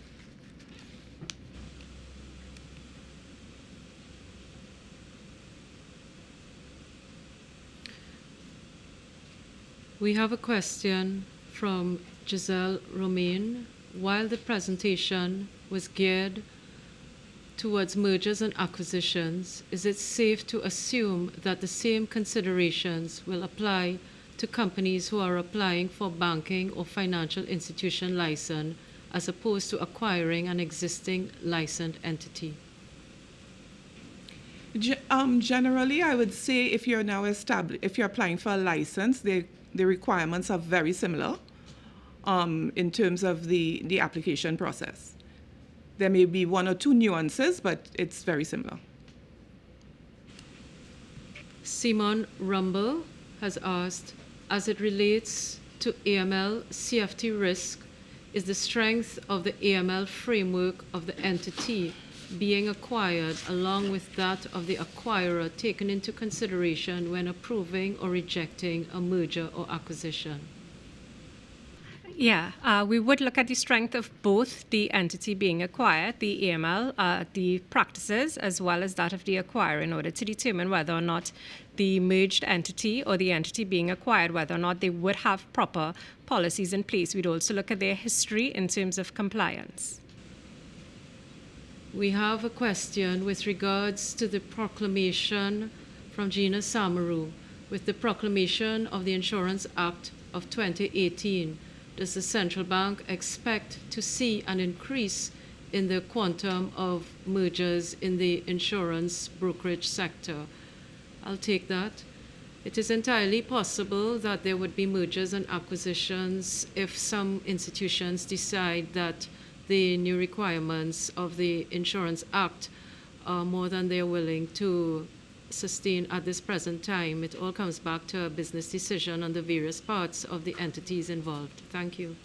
We have a question from Giselle Romain. While the presentation was geared towards mergers and acquisitions, is it safe to assume that the same considerations will apply to companies who are applying for banking or financial institution license as opposed to acquiring an existing licensed entity? Generally, I would say if you're now if you're applying for a license, the requirements are very similar in terms of the application process. There may be one or two nuances, but it's very similar. Simon Rumble has asked, as it relates to AML CFT risk, is the strength of the AML framework of the entity being acquired along with that of the acquirer taken into consideration when approving or rejecting a merger or acquisition? Yeah, we would look at the strength of both the entity being acquired, the AML, the practices, as well as that of the acquirer in order to determine whether or not the merged entity or the entity being acquired, whether or not they would have proper policies in place. We'd also look at their history in terms of compliance. We have a question with regards to the proclamation from Gina Samaru. With the proclamation of the Insurance Act of 2018, does the central bank expect to see an increase in the quantum of mergers in the insurance brokerage sector. I'll take that. It is entirely possible that there would be mergers and acquisitions if some institutions decide that the new requirements of the Insurance Act are more than they're willing to sustain at this present time. It all comes back to a business decision on the various parts of the entities involved. Thank you.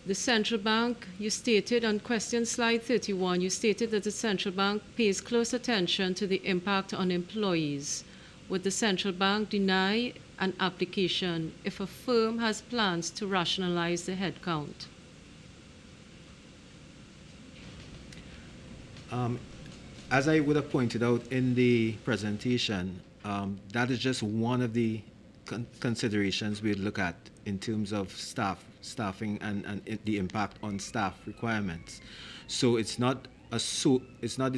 The central bank, you stated on question slide 31, you stated that the central bank pays close attention to the impact on employees. Would the central bank deny an application if a firm has plans to rationalize the headcount? As I would have pointed out in the presentation, that is just one of the considerations we'd look at in terms of staffing and the impact on staff requirements. So it's not the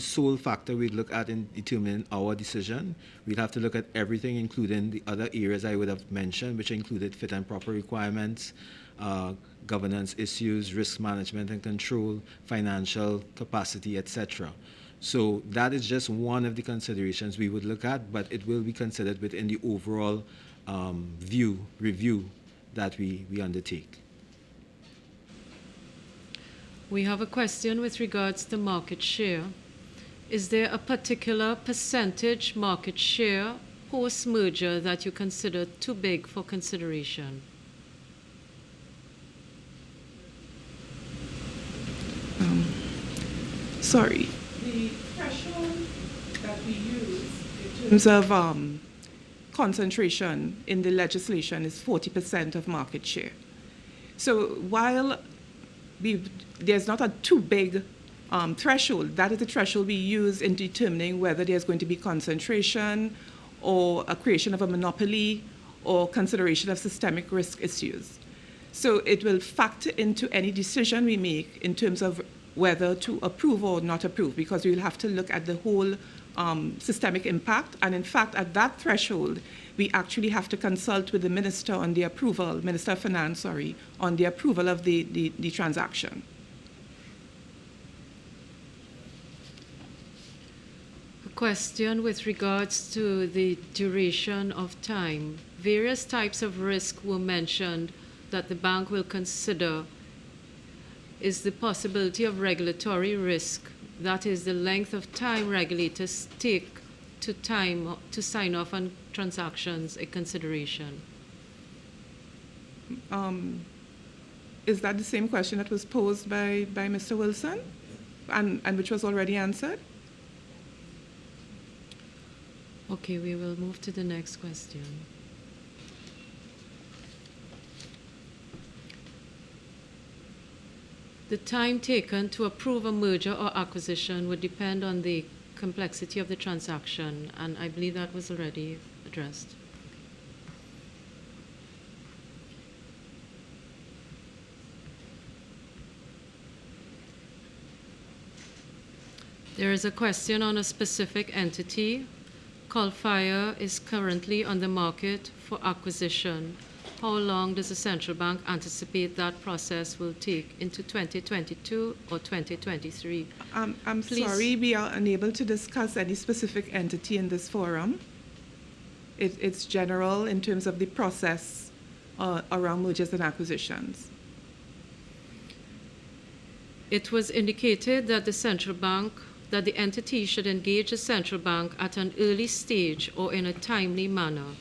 sole factor we'd look at in determining our decision. We'd have to look at everything, including the other areas I would have mentioned, which included fit and proper requirements, governance issues, risk management and control, financial capacity, etc. So that is just one of the considerations we would look at, but it will be considered within the overall review that we undertake. We have a question with regards to market share. Is there a particular percentage market share post-merger that you consider too big for consideration? Sorry. The threshold that we use in terms of concentration in the legislation is 40% of market share. So while there's not a too big threshold, that is the threshold we use in determining whether there's going to be concentration or a creation of a monopoly or consideration of systemic risk issues. So it will factor into any decision we make in terms of whether to approve or not approve, because we'll have to look at the whole systemic impact. And in fact, at that threshold, we actually have to consult with the Minister on the approval, Minister of Finance, on the approval of the transaction. A question with regards to the duration of time. Various types of risk were mentioned that the bank will consider. Is the possibility of regulatory risk, that is the length of time regulators take to sign off on transactions, a consideration? Is that the same question that was posed by Mr. Wilson and which was already answered? Okay, we will move to the next question. The time taken to approve a merger or acquisition would depend on the complexity of the transaction, and I believe that was already addressed. There is a question on a specific entity. Colfire is currently on the market for acquisition. How long does the central bank anticipate that process will take, into 2022 or 2023? I'm Please. sorry, we are unable to discuss any specific entity in this forum. It's general in terms of the process around mergers and acquisitions. It was indicated that the entity should engage the central bank at an early stage or in a timely manner.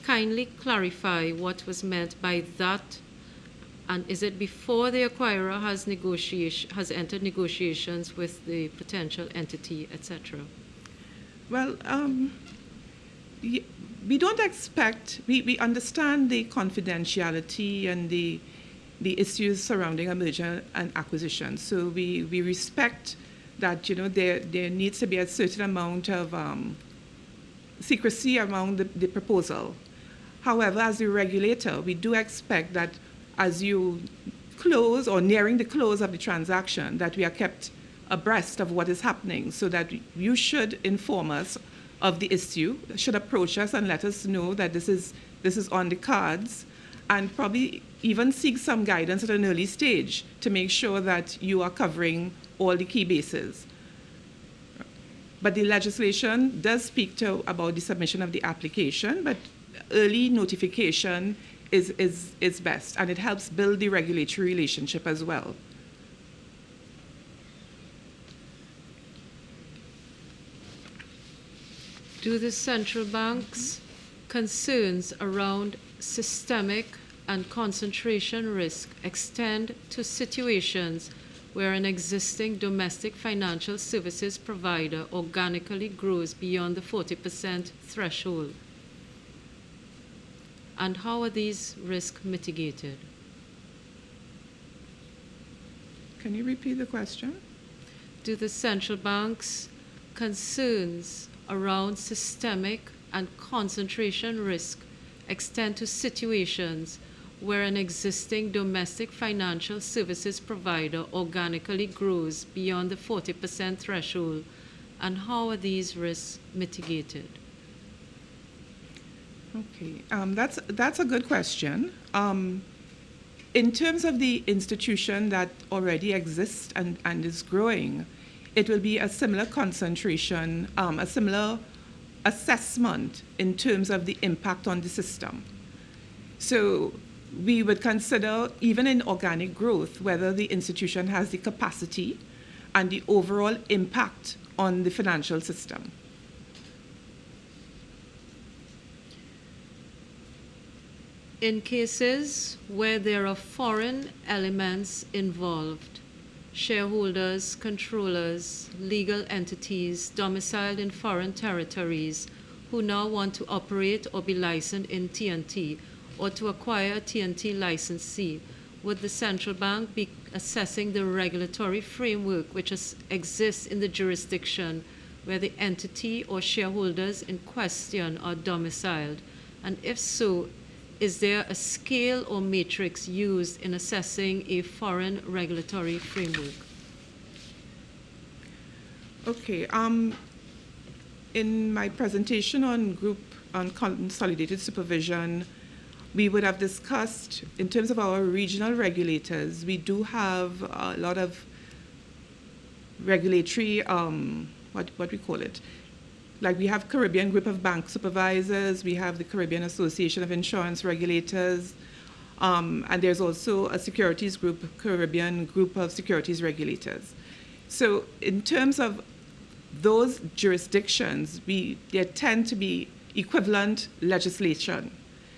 Kindly clarify what was meant by that, and is it before the acquirer has entered negotiations with the potential entity, etc.? Well, we don't expect, we understand the confidentiality and the issues surrounding a merger and acquisition. So we respect that, there needs to be a certain amount of secrecy around the proposal. However, as the regulator, we do expect that as you close or nearing the close of the transaction, that we are kept abreast of what is happening, so that you should inform us of the issue, should approach us and let us know that this is on the cards, and probably even seek some guidance at an early stage to make sure that you are covering all the key bases. But the legislation does speak about the submission of the application, but early notification is best, and it helps build the regulatory relationship as well. Do the central bank's concerns around systemic and concentration risk extend to situations where an existing domestic financial services provider organically grows beyond the 40% threshold? And how are these risks mitigated? Can you repeat the question? Do the central bank's concerns around systemic and concentration risk extend to situations where an existing domestic financial services provider organically grows beyond the 40% threshold, and how are these risks mitigated? Okay, that's a good question. In terms of the institution that already exists and is growing, it will be a similar concentration, a similar assessment in terms of the impact on the system. So we would consider, even in organic growth, whether the institution has the capacity and the overall impact on the financial system. In cases where there are foreign elements involved, shareholders, controllers, legal entities domiciled in foreign territories who now want to operate or be licensed in TNT or to acquire a TNT licensee, would the central bank be assessing the regulatory framework which exists in the jurisdiction where the entity or shareholders in question are domiciled? And if so, is there a scale or matrix used in assessing a foreign regulatory framework? Okay. In my presentation on consolidated supervision, we would have discussed, in terms of our regional regulators, we do have a lot of regulatory, what we call it, like we have Caribbean Group of Bank Supervisors, we have the Caribbean Association of Insurance Regulators, and there's also a securities group, Caribbean Group of Securities Regulators. So in terms of those jurisdictions, there tend to be equivalent legislation.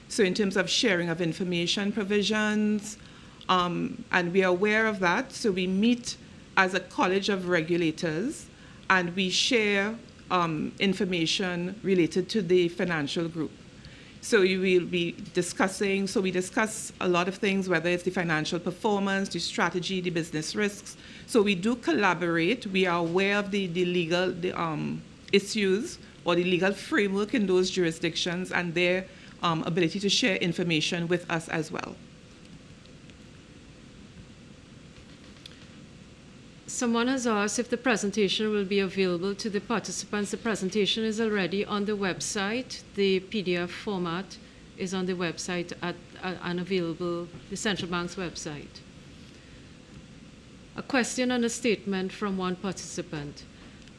So in terms of sharing of information provisions, and we are aware of that, so we meet as a college of regulators and we share information related to the financial group. So you will be discussing, so we discuss a lot of things, whether it's the financial performance, the strategy, the business risks. So we do collaborate. We are aware of the legal issues or the legal framework in those jurisdictions and their ability to share information with us as well. Someone has asked if the presentation will be available to the participants. The presentation is already on the website. The PDF format is on the website and available, the central bank's website. A question and a statement from one participant.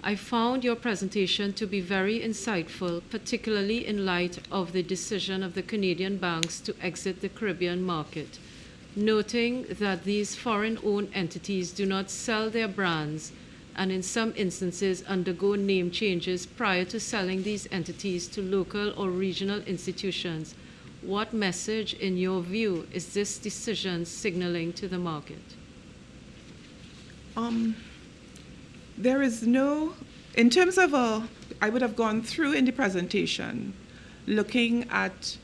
I found your presentation to be very insightful, particularly in light of the decision of the Canadian banks to exit the Caribbean market. Noting that these foreign-owned entities do not sell their brands and in some instances undergo name changes prior to selling these entities to local or regional institutions, what message, in your view, is this decision signaling to the market? There is no, in terms of I would have gone through in the presentation looking at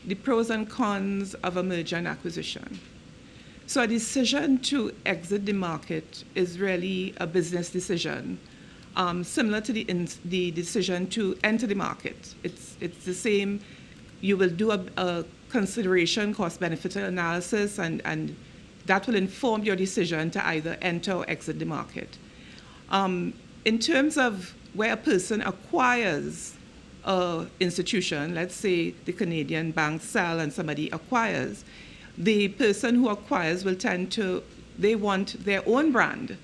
the pros and cons of a merger and acquisition. So a decision to exit the market is really a business decision, similar to the decision to enter the market. It's the same. You will do a consideration cost-benefit analysis, and that will inform your decision to either enter or exit the market. In terms of where a person acquires a institution, let's say the Canadian bank sell and somebody acquires, the person who acquires will tend to, they want their own brand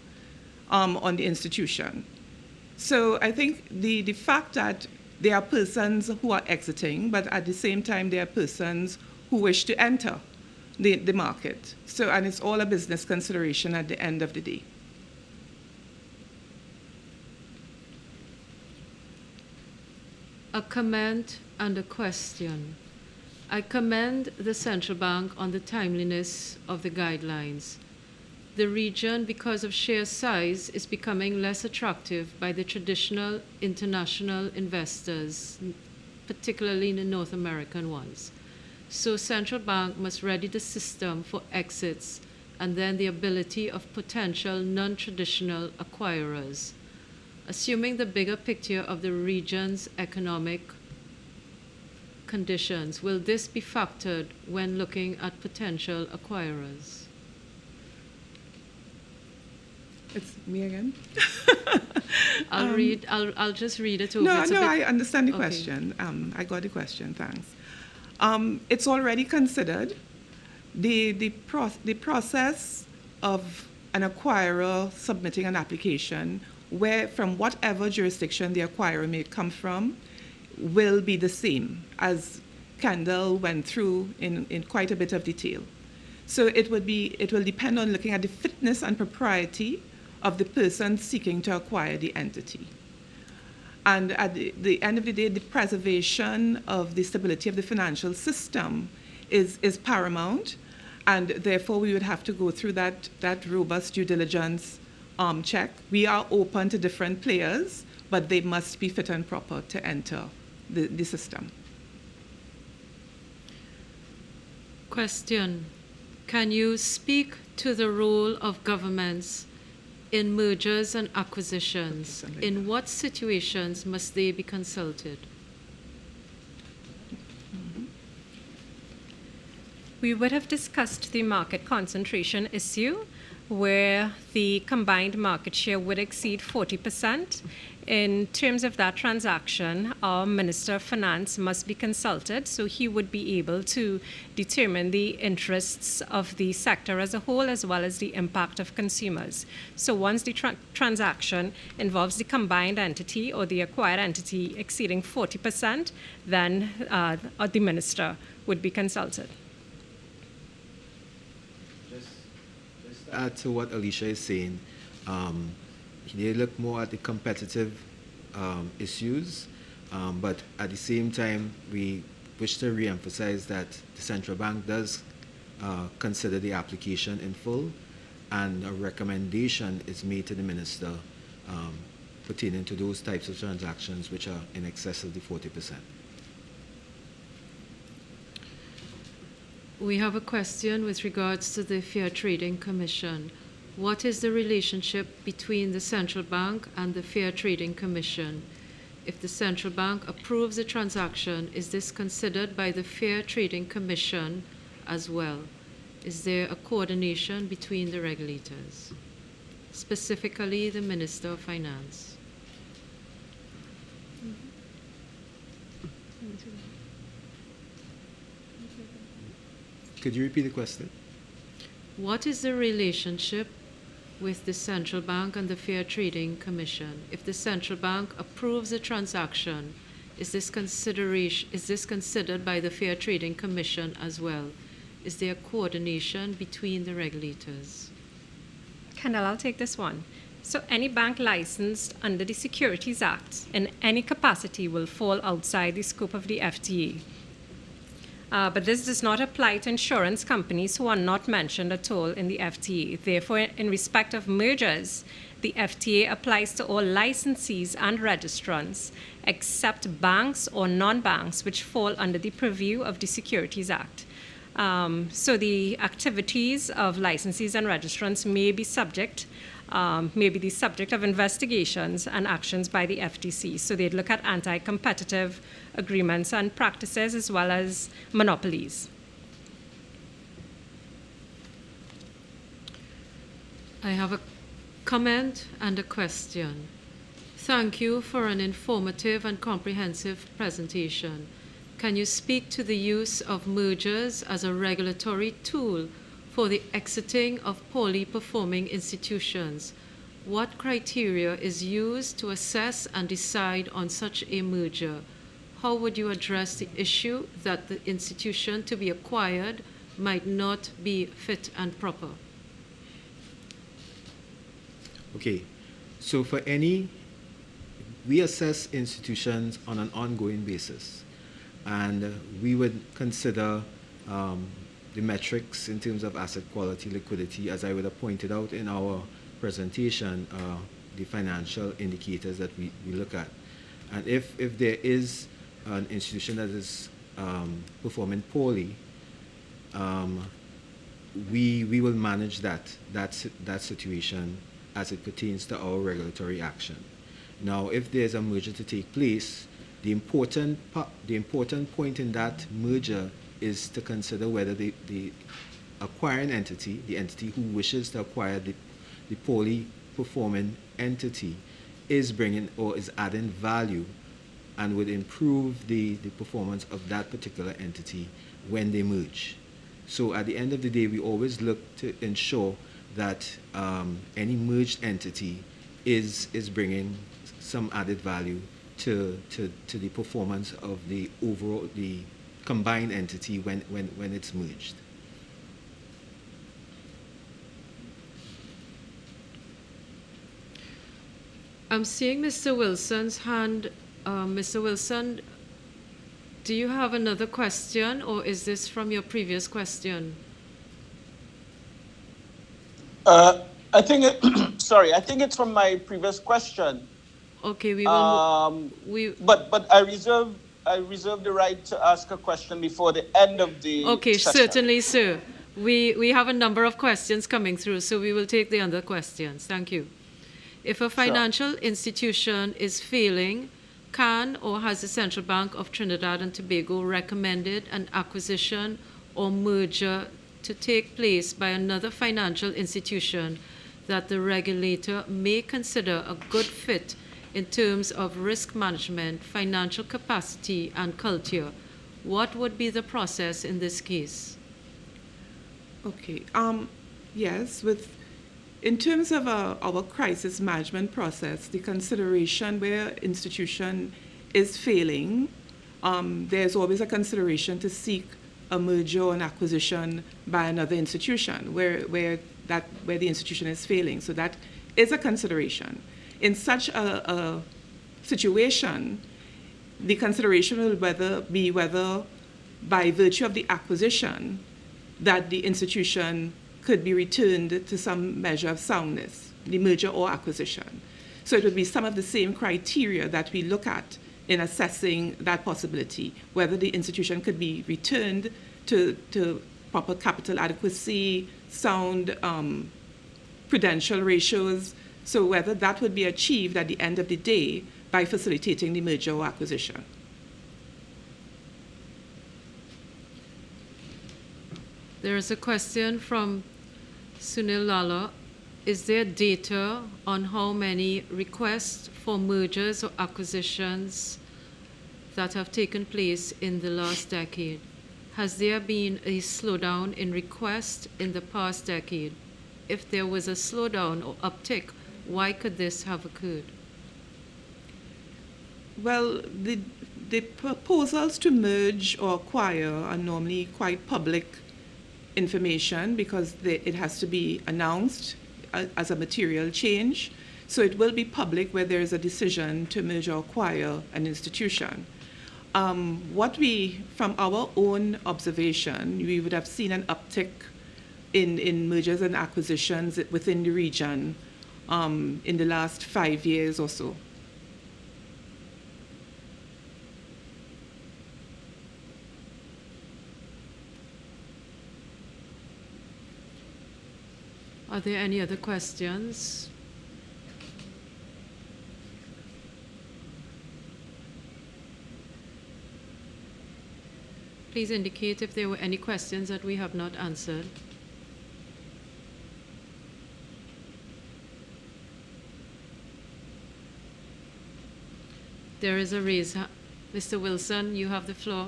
on the institution. So I think the fact that there are persons who are exiting, but at the same time there are persons who wish to enter the market. So, and it's all a business consideration at the end of the day. A comment and a question. I commend the central bank on the timeliness of the guidelines. The region, because of sheer size, is becoming less attractive by the traditional international investors, particularly the North American ones. So central bank must ready the system for exits and then the ability of potential non-traditional acquirers. Assuming the bigger picture of the region's economic conditions, will this be factored when looking at potential acquirers? It's me again? I'll just read it over. No, It's I understand the okay. question. I got the question, thanks. It's already considered. The process of an acquirer submitting an application, where from whatever jurisdiction the acquirer may come from, will be the same, as Kendall went through in quite a bit of detail. So it will depend on looking at the fitness and propriety of the person seeking to acquire the entity. And at the end of the day, the preservation of the stability of the financial system is paramount, and therefore we would have to go through that robust due diligence check. We are open to different players, but they must be fit and proper to enter the system. Question. Can you speak to the role of governments in mergers and acquisitions? In what situations must they be consulted? We would have discussed the market concentration issue, where the combined market share would exceed 40%. In terms of that transaction, our Minister of Finance must be consulted, so he would be able to determine the interests of the sector as a whole, as well as the impact of consumers. So once the transaction involves the combined entity or the acquired entity exceeding 40%, then the Minister would be consulted. Just to add to what Alicia is saying, they look more at the competitive issues, but at the same time, we wish to re-emphasize that the central bank does consider the application in full, and a recommendation is made to the minister pertaining to those types of transactions which are in excess of the 40%. We have a question with regards to the Fair Trading Commission. What is the relationship between the central bank and the Fair Trading Commission? If the central bank approves a transaction, is this considered by the Fair Trading Commission as well? Is there a coordination between the regulators, specifically the Minister of Finance? Could you repeat the question? What is the relationship with the central bank and the Fair Trading Commission? If the central bank approves a transaction, is this considered by the Fair Trading Commission as well? Is there coordination between the regulators? Kendall, I'll take this one. So any bank licensed under the Securities Act in any capacity will fall outside the scope of the FTA. But this does not apply to insurance companies who are not mentioned at all in the FTA. Therefore, in respect of mergers, the FTA applies to all licensees and registrants, except banks or non-banks which fall under the purview of the Securities Act. So the activities of licensees and registrants may be the subject of investigations and actions by the FTC. So they'd look at anti-competitive agreements and practices as well as monopolies. I have a comment and a question. Thank you for an informative and comprehensive presentation. Can you speak to the use of mergers as a regulatory tool for the exiting of poorly performing institutions? What criteria is used to assess and decide on such a merger? How would you address the issue that the institution to be acquired might not be fit and proper? Okay, so we assess institutions on an ongoing basis, and we would consider the metrics in terms of asset quality, liquidity, as I would have pointed out in our presentation, the financial indicators that we look at. And if there is an institution that is performing poorly, we will manage that situation as it pertains to our regulatory action. Now, if there's a merger to take place, the important point in that merger is to consider whether the acquiring entity, the entity who wishes to acquire the poorly performing entity, is bringing or is adding value and would improve the performance of that particular entity when they merge. So at the end of the day, we always look to ensure that any merged entity is bringing some added value to the performance of the combined entity when it's merged. I'm seeing Mr. Wilson's hand. Mr. Wilson, do you have another question, or is this from your previous question? I think I think it's from my previous question. Okay, we will. But I reserve the right to ask a question before the end of the Okay, session. certainly, sir. We have a number of questions coming through, so we will take the other questions. Thank you. If a financial institution is failing, can or has the Central Bank of Trinidad and Tobago recommended an acquisition or merger to take place by another financial institution that the regulator may consider a good fit in terms of risk management, financial capacity, and culture? What would be the process in this case? Okay. Yes, in terms of our crisis management process, the consideration where institution is failing, there's always a consideration to seek a merger or an acquisition by another institution where the institution is failing. So that is a consideration. In such a situation, the consideration will be whether by virtue of the acquisition that the institution could be returned to some measure of soundness, the merger or acquisition. So it would be some of the same criteria that we look at in assessing that possibility, whether the institution could be returned to proper capital adequacy, sound prudential ratios, so whether that would be achieved at the end of the day by facilitating the merger or acquisition. There is a question from Sunil Lala. Is there data on how many requests for mergers or acquisitions that have taken place in the last decade? Has there been a slowdown in requests in the past decade? If there was a slowdown or uptick, why could this have occurred? Well, the proposals to merge or acquire are normally quite public information because it has to be announced as a material change. So it will be public where there is a decision to merge or acquire an institution. From our own observation, we would have seen an uptick in mergers and acquisitions within the region in the last 5 years or so. Are there any other questions? Please indicate if there were any questions that we have not answered. There is a raise. Mr. Wilson, you have the floor.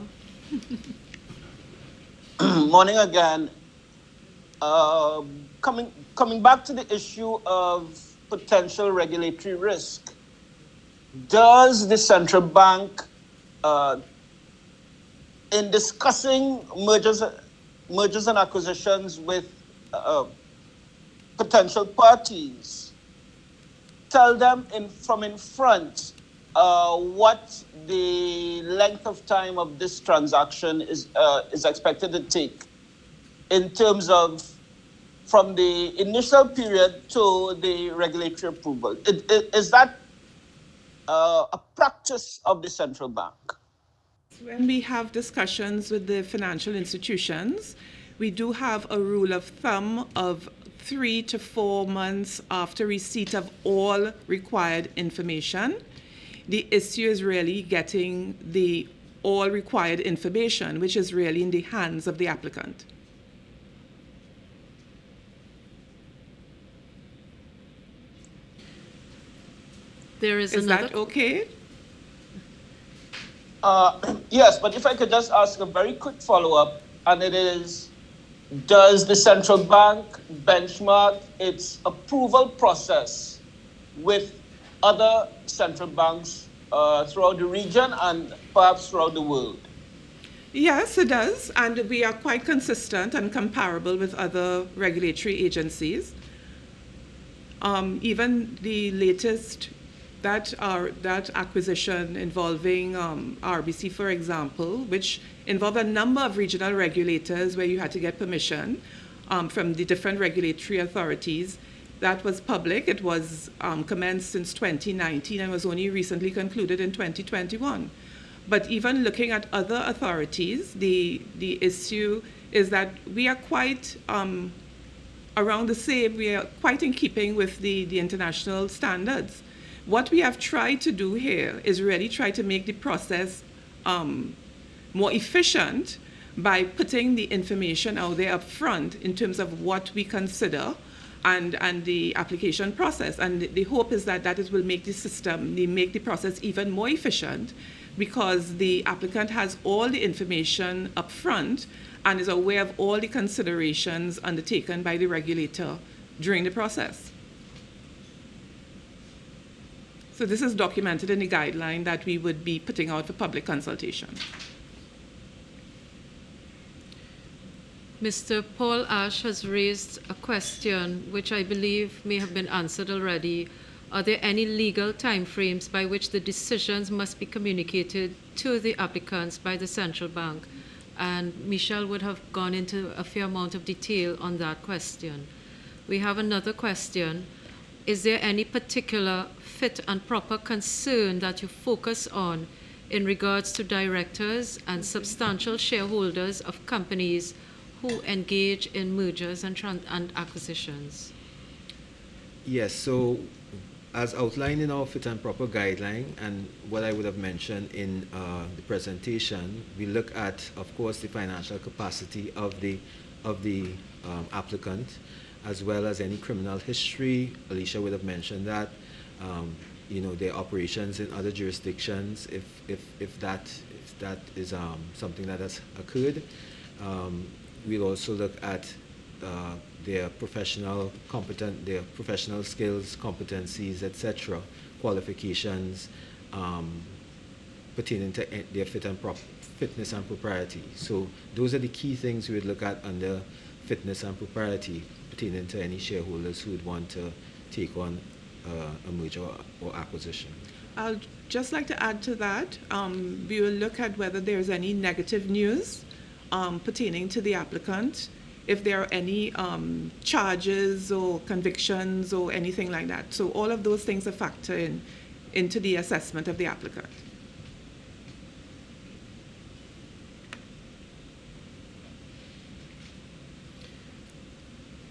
Morning again. Coming back to the issue of potential regulatory risk, does the central bank, in discussing mergers and acquisitions with potential parties, tell them from in front what the length of time of this transaction is expected to take, in terms of from the initial period to the regulatory approval? Is that a practice of the central bank? When we have discussions with the financial institutions, we do have a rule of thumb of 3 to 4 months after receipt of all required information. The issue is really getting the all required information, which is really in the hands of the applicant. There is Is another. that okay? Yes, but if I could just ask a very quick follow-up, and it is, does the central bank benchmark its approval process with other central banks throughout the region and perhaps throughout the world? Yes, it does, and we are quite consistent and comparable with other regulatory agencies. Even the latest, that acquisition involving RBC, for example, which involved a number of regional regulators where you had to get permission from the different regulatory authorities. That was public. It was commenced since 2019 and was only recently concluded in 2021. But even looking at other authorities, the issue is that we are quite around the same. We are quite in keeping with the international standards. What we have tried to do here is really try to make the process more efficient by putting the information out there up front in terms of what we consider and the application process. And the hope is that will make make the process even more efficient, because the applicant has all the information up front and is aware of all the considerations undertaken by the regulator during the process. So this is documented in the guideline that we would be putting out for public consultation. Mr. Paul Ash has raised a question which I believe may have been answered already. Are there any legal timeframes by which the decisions must be communicated to the applicants by the central bank? And Michelle would have gone into a fair amount of detail on that question. We have another question. Is there any particular fit and proper concern that you focus on in regards to directors and substantial shareholders of companies who engage in mergers and acquisitions? Yes, so as outlined in our fit and proper guideline and what I would have mentioned in the presentation, we look at, of course, the financial capacity of the applicant, as well as any criminal history. Alicia would have mentioned that, their operations in other jurisdictions, if that is something that has occurred. We'll also look at their professional skills, competencies, etc., qualifications pertaining to their fitness and propriety. So those are the key things we would look at under fitness and propriety pertaining to any shareholders who would want to take on a merger or acquisition. I'll just like to add to that. We will look at whether there's any negative news pertaining to the applicant, if there are any charges or convictions or anything like that. So all of those things are factored into the assessment of the applicant.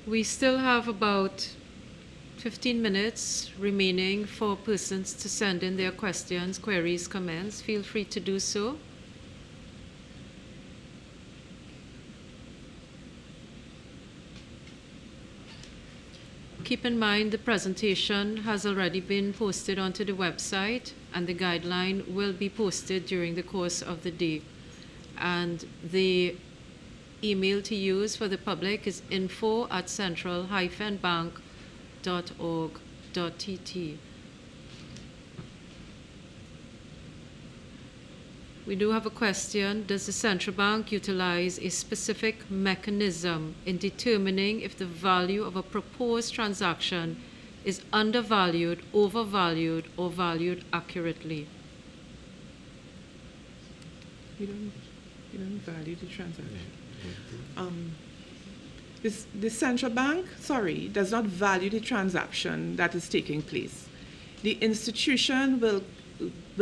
We still have about 15 minutes remaining for persons to send in their questions, queries, comments. Feel free to do so. Keep in mind the presentation has already been posted onto the website, and the guideline will be posted during the course of the day. And the email to use for the public is info@central-bank.org.tt. We do have a question. Does the central bank utilize a specific mechanism in determining if the value of a proposed transaction is undervalued, overvalued, or valued accurately? We don't value the transaction. The central bank, does not value the transaction that is taking place. The institution will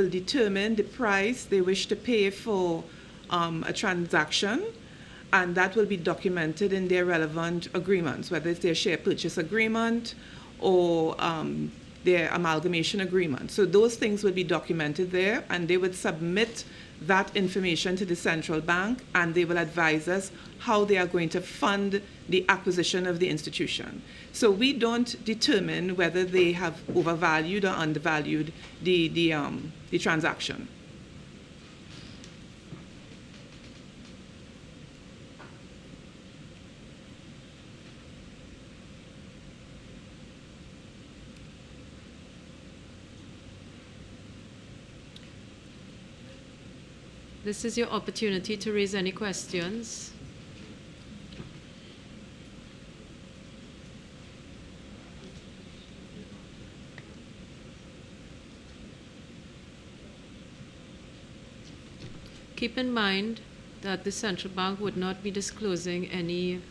determine the price they wish to pay for a transaction, and that will be documented in their relevant agreements, whether it's their share purchase agreement or their amalgamation agreement. So those things will be documented there, and they would submit that information to the central bank, and they will advise us how they are going to fund the acquisition of the institution. So we don't determine whether they have overvalued or undervalued the transaction. This is your opportunity to raise any questions. Keep in mind that the central bank would not be disclosing any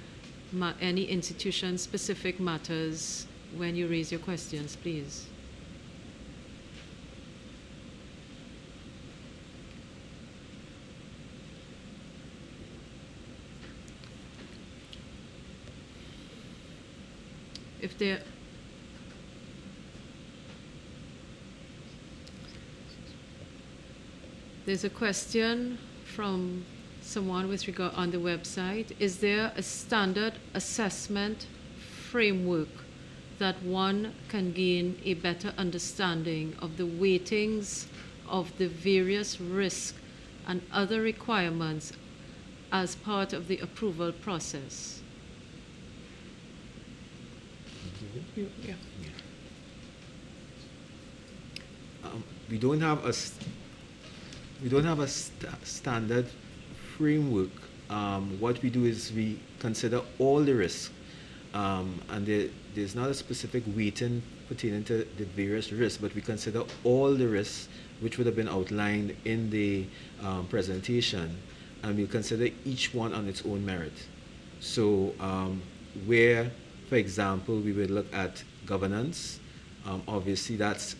institution-specific matters when you raise your questions, please. If there's a question from someone with regard on the website, is there a standard assessment framework that one can gain a better understanding of the weightings of the various risks and other requirements as part of the approval process? Yeah. We don't have a standard framework. What we do is we consider all the risks, and there's not a specific weighting pertaining to the various risks, but we consider all the risks which would have been outlined in the presentation, and we consider each one on its own merit. So where, for example, we would look at governance, obviously that's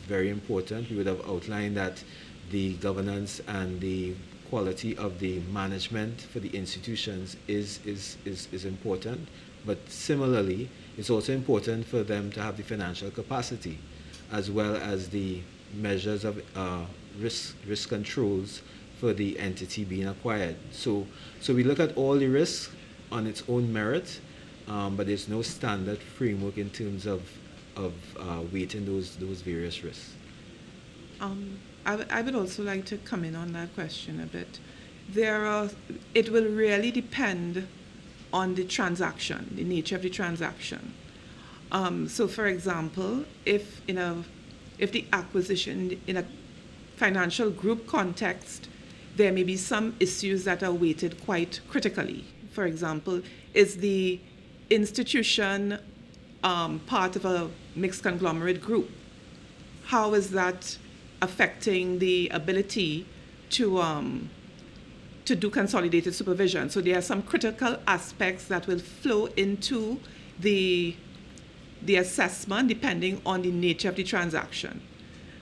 very important. We would have outlined that the governance and the quality of the management for the institutions is important, but similarly, it's also important for them to have the financial capacity, as well as the measures of risk controls for the entity being acquired. So we look at all the risks on its own merit, but there's no standard framework in terms of weighting those various risks. I would also like to come in on that question a bit. It will really depend on the transaction, the nature of the transaction. So, for example, if the acquisition in a financial group context, there may be some issues that are weighted quite critically. For example, is the institution part of a mixed conglomerate group? How is that affecting the ability to do consolidated supervision? So there are some critical aspects that will flow into the assessment depending on the nature of the transaction.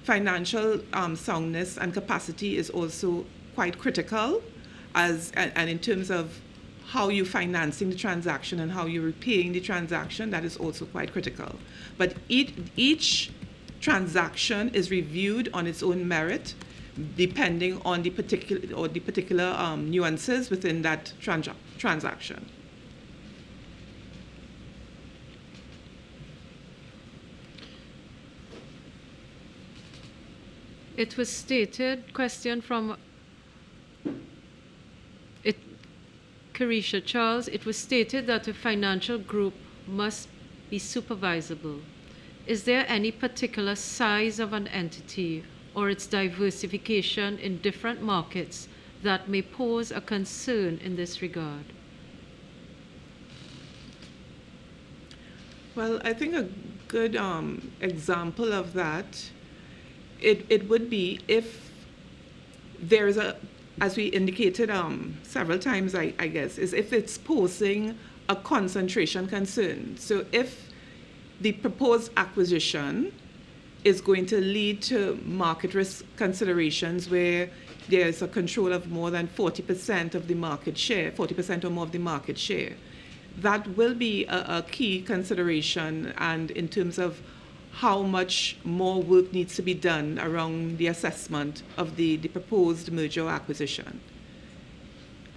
Financial soundness and capacity is also quite critical, and in terms of how you're financing the transaction and how you're repaying the transaction, that is also quite critical. But each transaction is reviewed on its own merit, depending on the particular nuances within that transaction. It was stated, question from Carisha Charles, it was stated that a financial group must be supervisable. Is there any particular size of an entity or its diversification in different markets that may pose a concern in this regard? Well, I think a good example of that, it would be if there is a, as we indicated several times, I guess, is if it's posing a concentration concern. So if the proposed acquisition is going to lead to market risk considerations where there's a control of more than 40% of the market share, 40% or more of the market share, that will be a key consideration, and in terms of how much more work needs to be done around the assessment of the proposed merger or acquisition.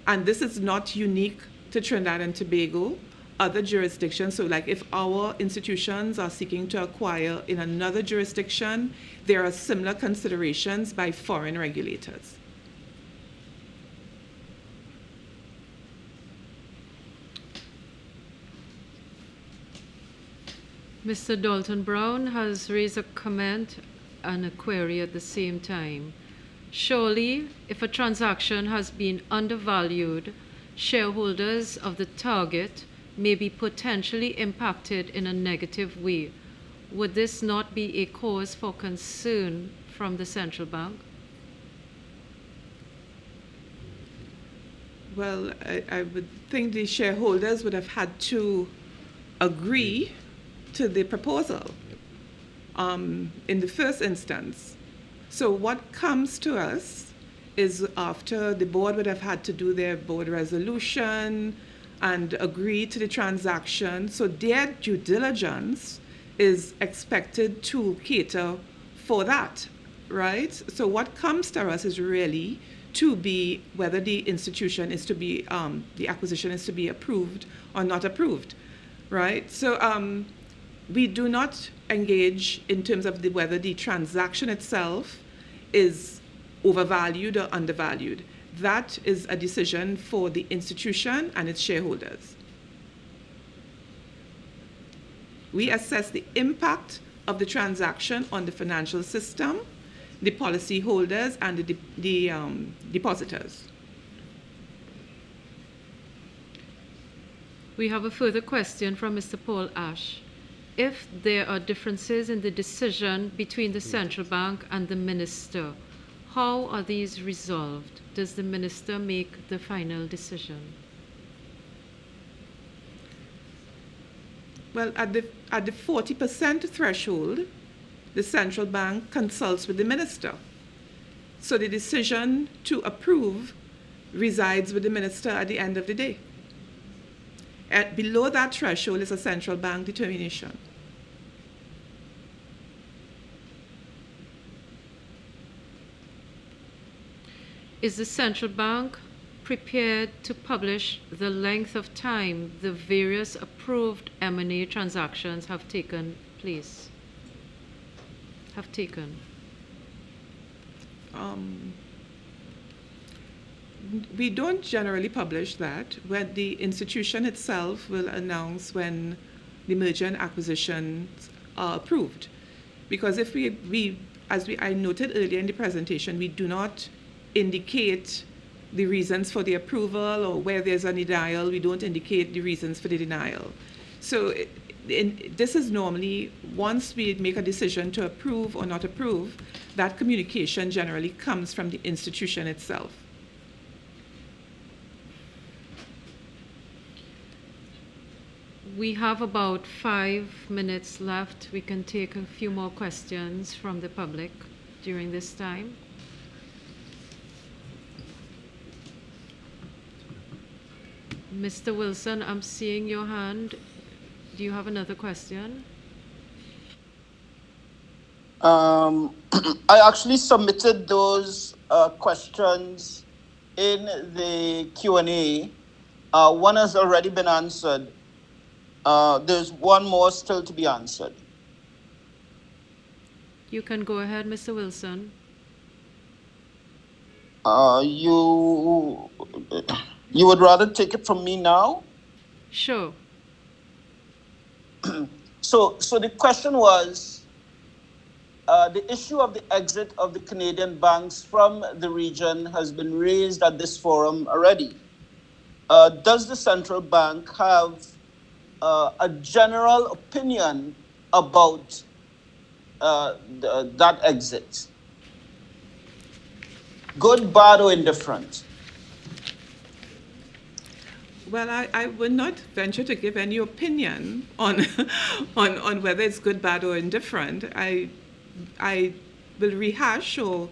And this is not unique to Trinidad and Tobago. Other jurisdictions, so like if our institutions are seeking to acquire in another jurisdiction, there are similar considerations by foreign regulators. Mr. Dalton Brown has raised a comment and a query at the same time. Surely, if a transaction has been undervalued, shareholders of the target may be potentially impacted in a negative way. Would this not be a cause for concern from the central bank? Well, I would think the shareholders would have had to agree to the proposal in the first instance. So what comes to us is after the board would have had to do their board resolution and agree to the transaction. So their due diligence is expected to cater for that, right? So what comes to us is really to be whether the institution is to be, the acquisition is to be approved or not approved, right? So we do not engage in terms of whether the transaction itself is overvalued or undervalued. That is a decision for the institution and its shareholders. We assess the impact of the transaction on the financial system, the policy holders, and the depositors. We have a further question from Mr. Paul Ash. If there are differences in the decision between the central bank and the minister, how are these resolved? Does the minister make the final decision? Well, at the 40% threshold, the central bank consults with the minister. So the decision to approve resides with the minister at the end of the day. Below that threshold is a central bank determination. Is the central bank prepared to publish the length of time the various approved M&A transactions have taken place? We don't generally publish that. When the institution itself will announce when the merger and acquisitions are approved. Because if I noted earlier in the presentation, we do not indicate the reasons for the approval, or where there's a denial, we don't indicate the reasons for the denial. So this is normally, once we make a decision to approve or not approve, that communication generally comes from the institution itself. We have about 5 minutes left. We can take a few more questions from the public during this time. Mr. Wilson, I'm seeing your hand. Do you have another question? I actually submitted those questions in the Q&A. One has already been answered. There's one more still to be answered. You can go ahead, Mr. Wilson. You would rather take it from me now? Sure. So the question was, the issue of the exit of the Canadian banks from the region has been raised at this forum already. Does the central bank have a general opinion about that exit? Good, bad, or indifferent? Well, I would not venture to give any opinion on, on whether it's good, bad, or indifferent. I will rehash or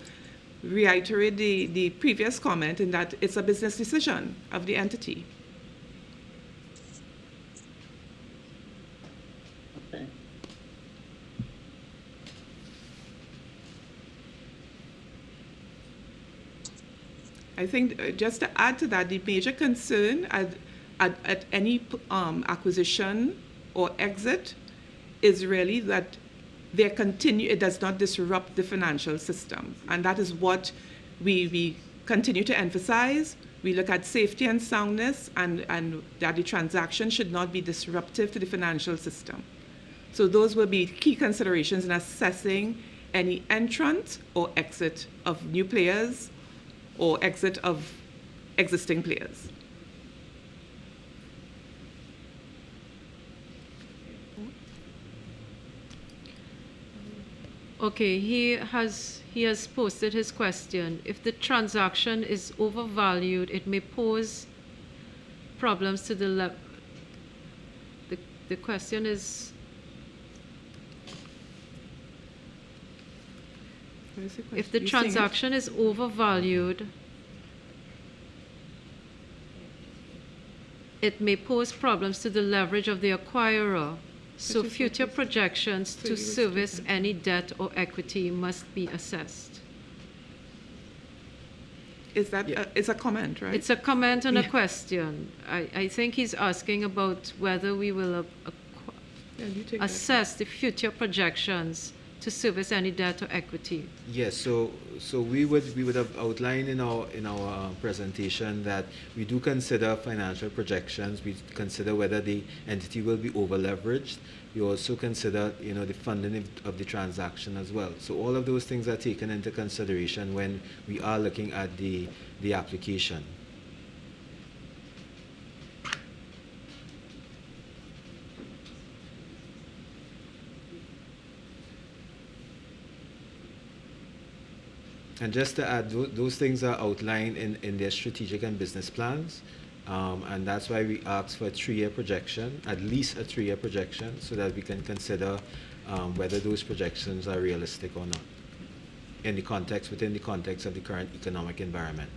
reiterate the previous comment in that it's a business decision of the entity. Okay. I think just to add to that, the major concern at any acquisition or exit is really that it does not disrupt the financial system. And that is what we continue to emphasize. We look at safety and soundness and that the transaction should not be disruptive to the financial system. So those will be key considerations in assessing any entrant or exit of new players or exit of existing players. Okay, he has posted his question. If the transaction is overvalued, it may pose problems to the question is, if the transaction is overvalued, it may pose problems to the leverage of the acquirer. So future projections to service any debt or equity must be assessed. Is that it's a comment, right? It's a comment and a question. I think he's asking about whether we will assess the future projections to service any debt or equity. Yes, so we would have outlined in our presentation that we do consider financial projections. We consider whether the entity will be over leveraged. We also consider the funding of the transaction as well. So all of those things are taken into consideration when we are looking at the application. And just to add, those things are outlined in their strategic and business plans. And that's why we ask for a 3-year projection, at least a 3-year projection, so that we can consider whether those projections are realistic or not within the context of the current economic environment.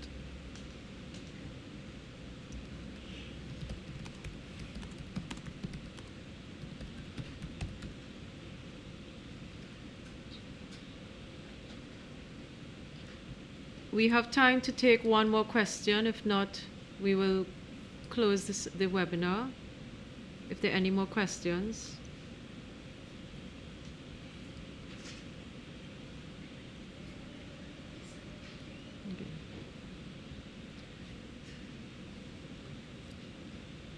We have time to take one more question. If not, we will close the webinar. If there are any more questions. Okay.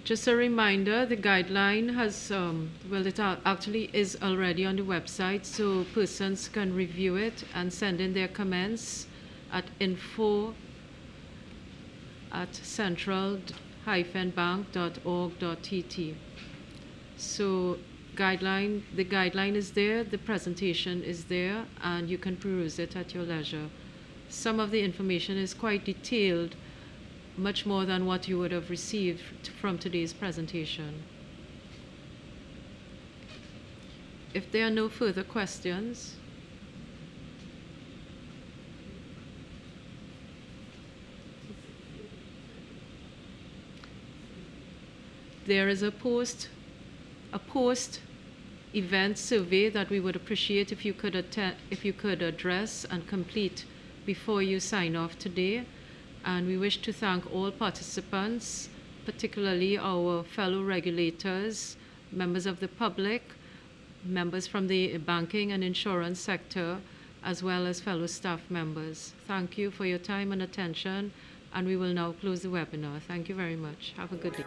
Just a reminder, the guideline has, it actually is already on the website, so persons can review it and send in their comments at info@central-bank.org.tt. So the guideline is there, the presentation is there, and you can peruse it at your leisure. Some of the information is quite detailed, much more than what you would have received from today's presentation. If there are no further questions, there is a post-event survey that we would appreciate if you could address and complete before you sign off today. And we wish to thank all participants, particularly our fellow regulators, members of the public, members from the banking and insurance sector, as well as fellow staff members. Thank you for your time and attention, and we will now close the webinar. Thank you very much. Have a good day.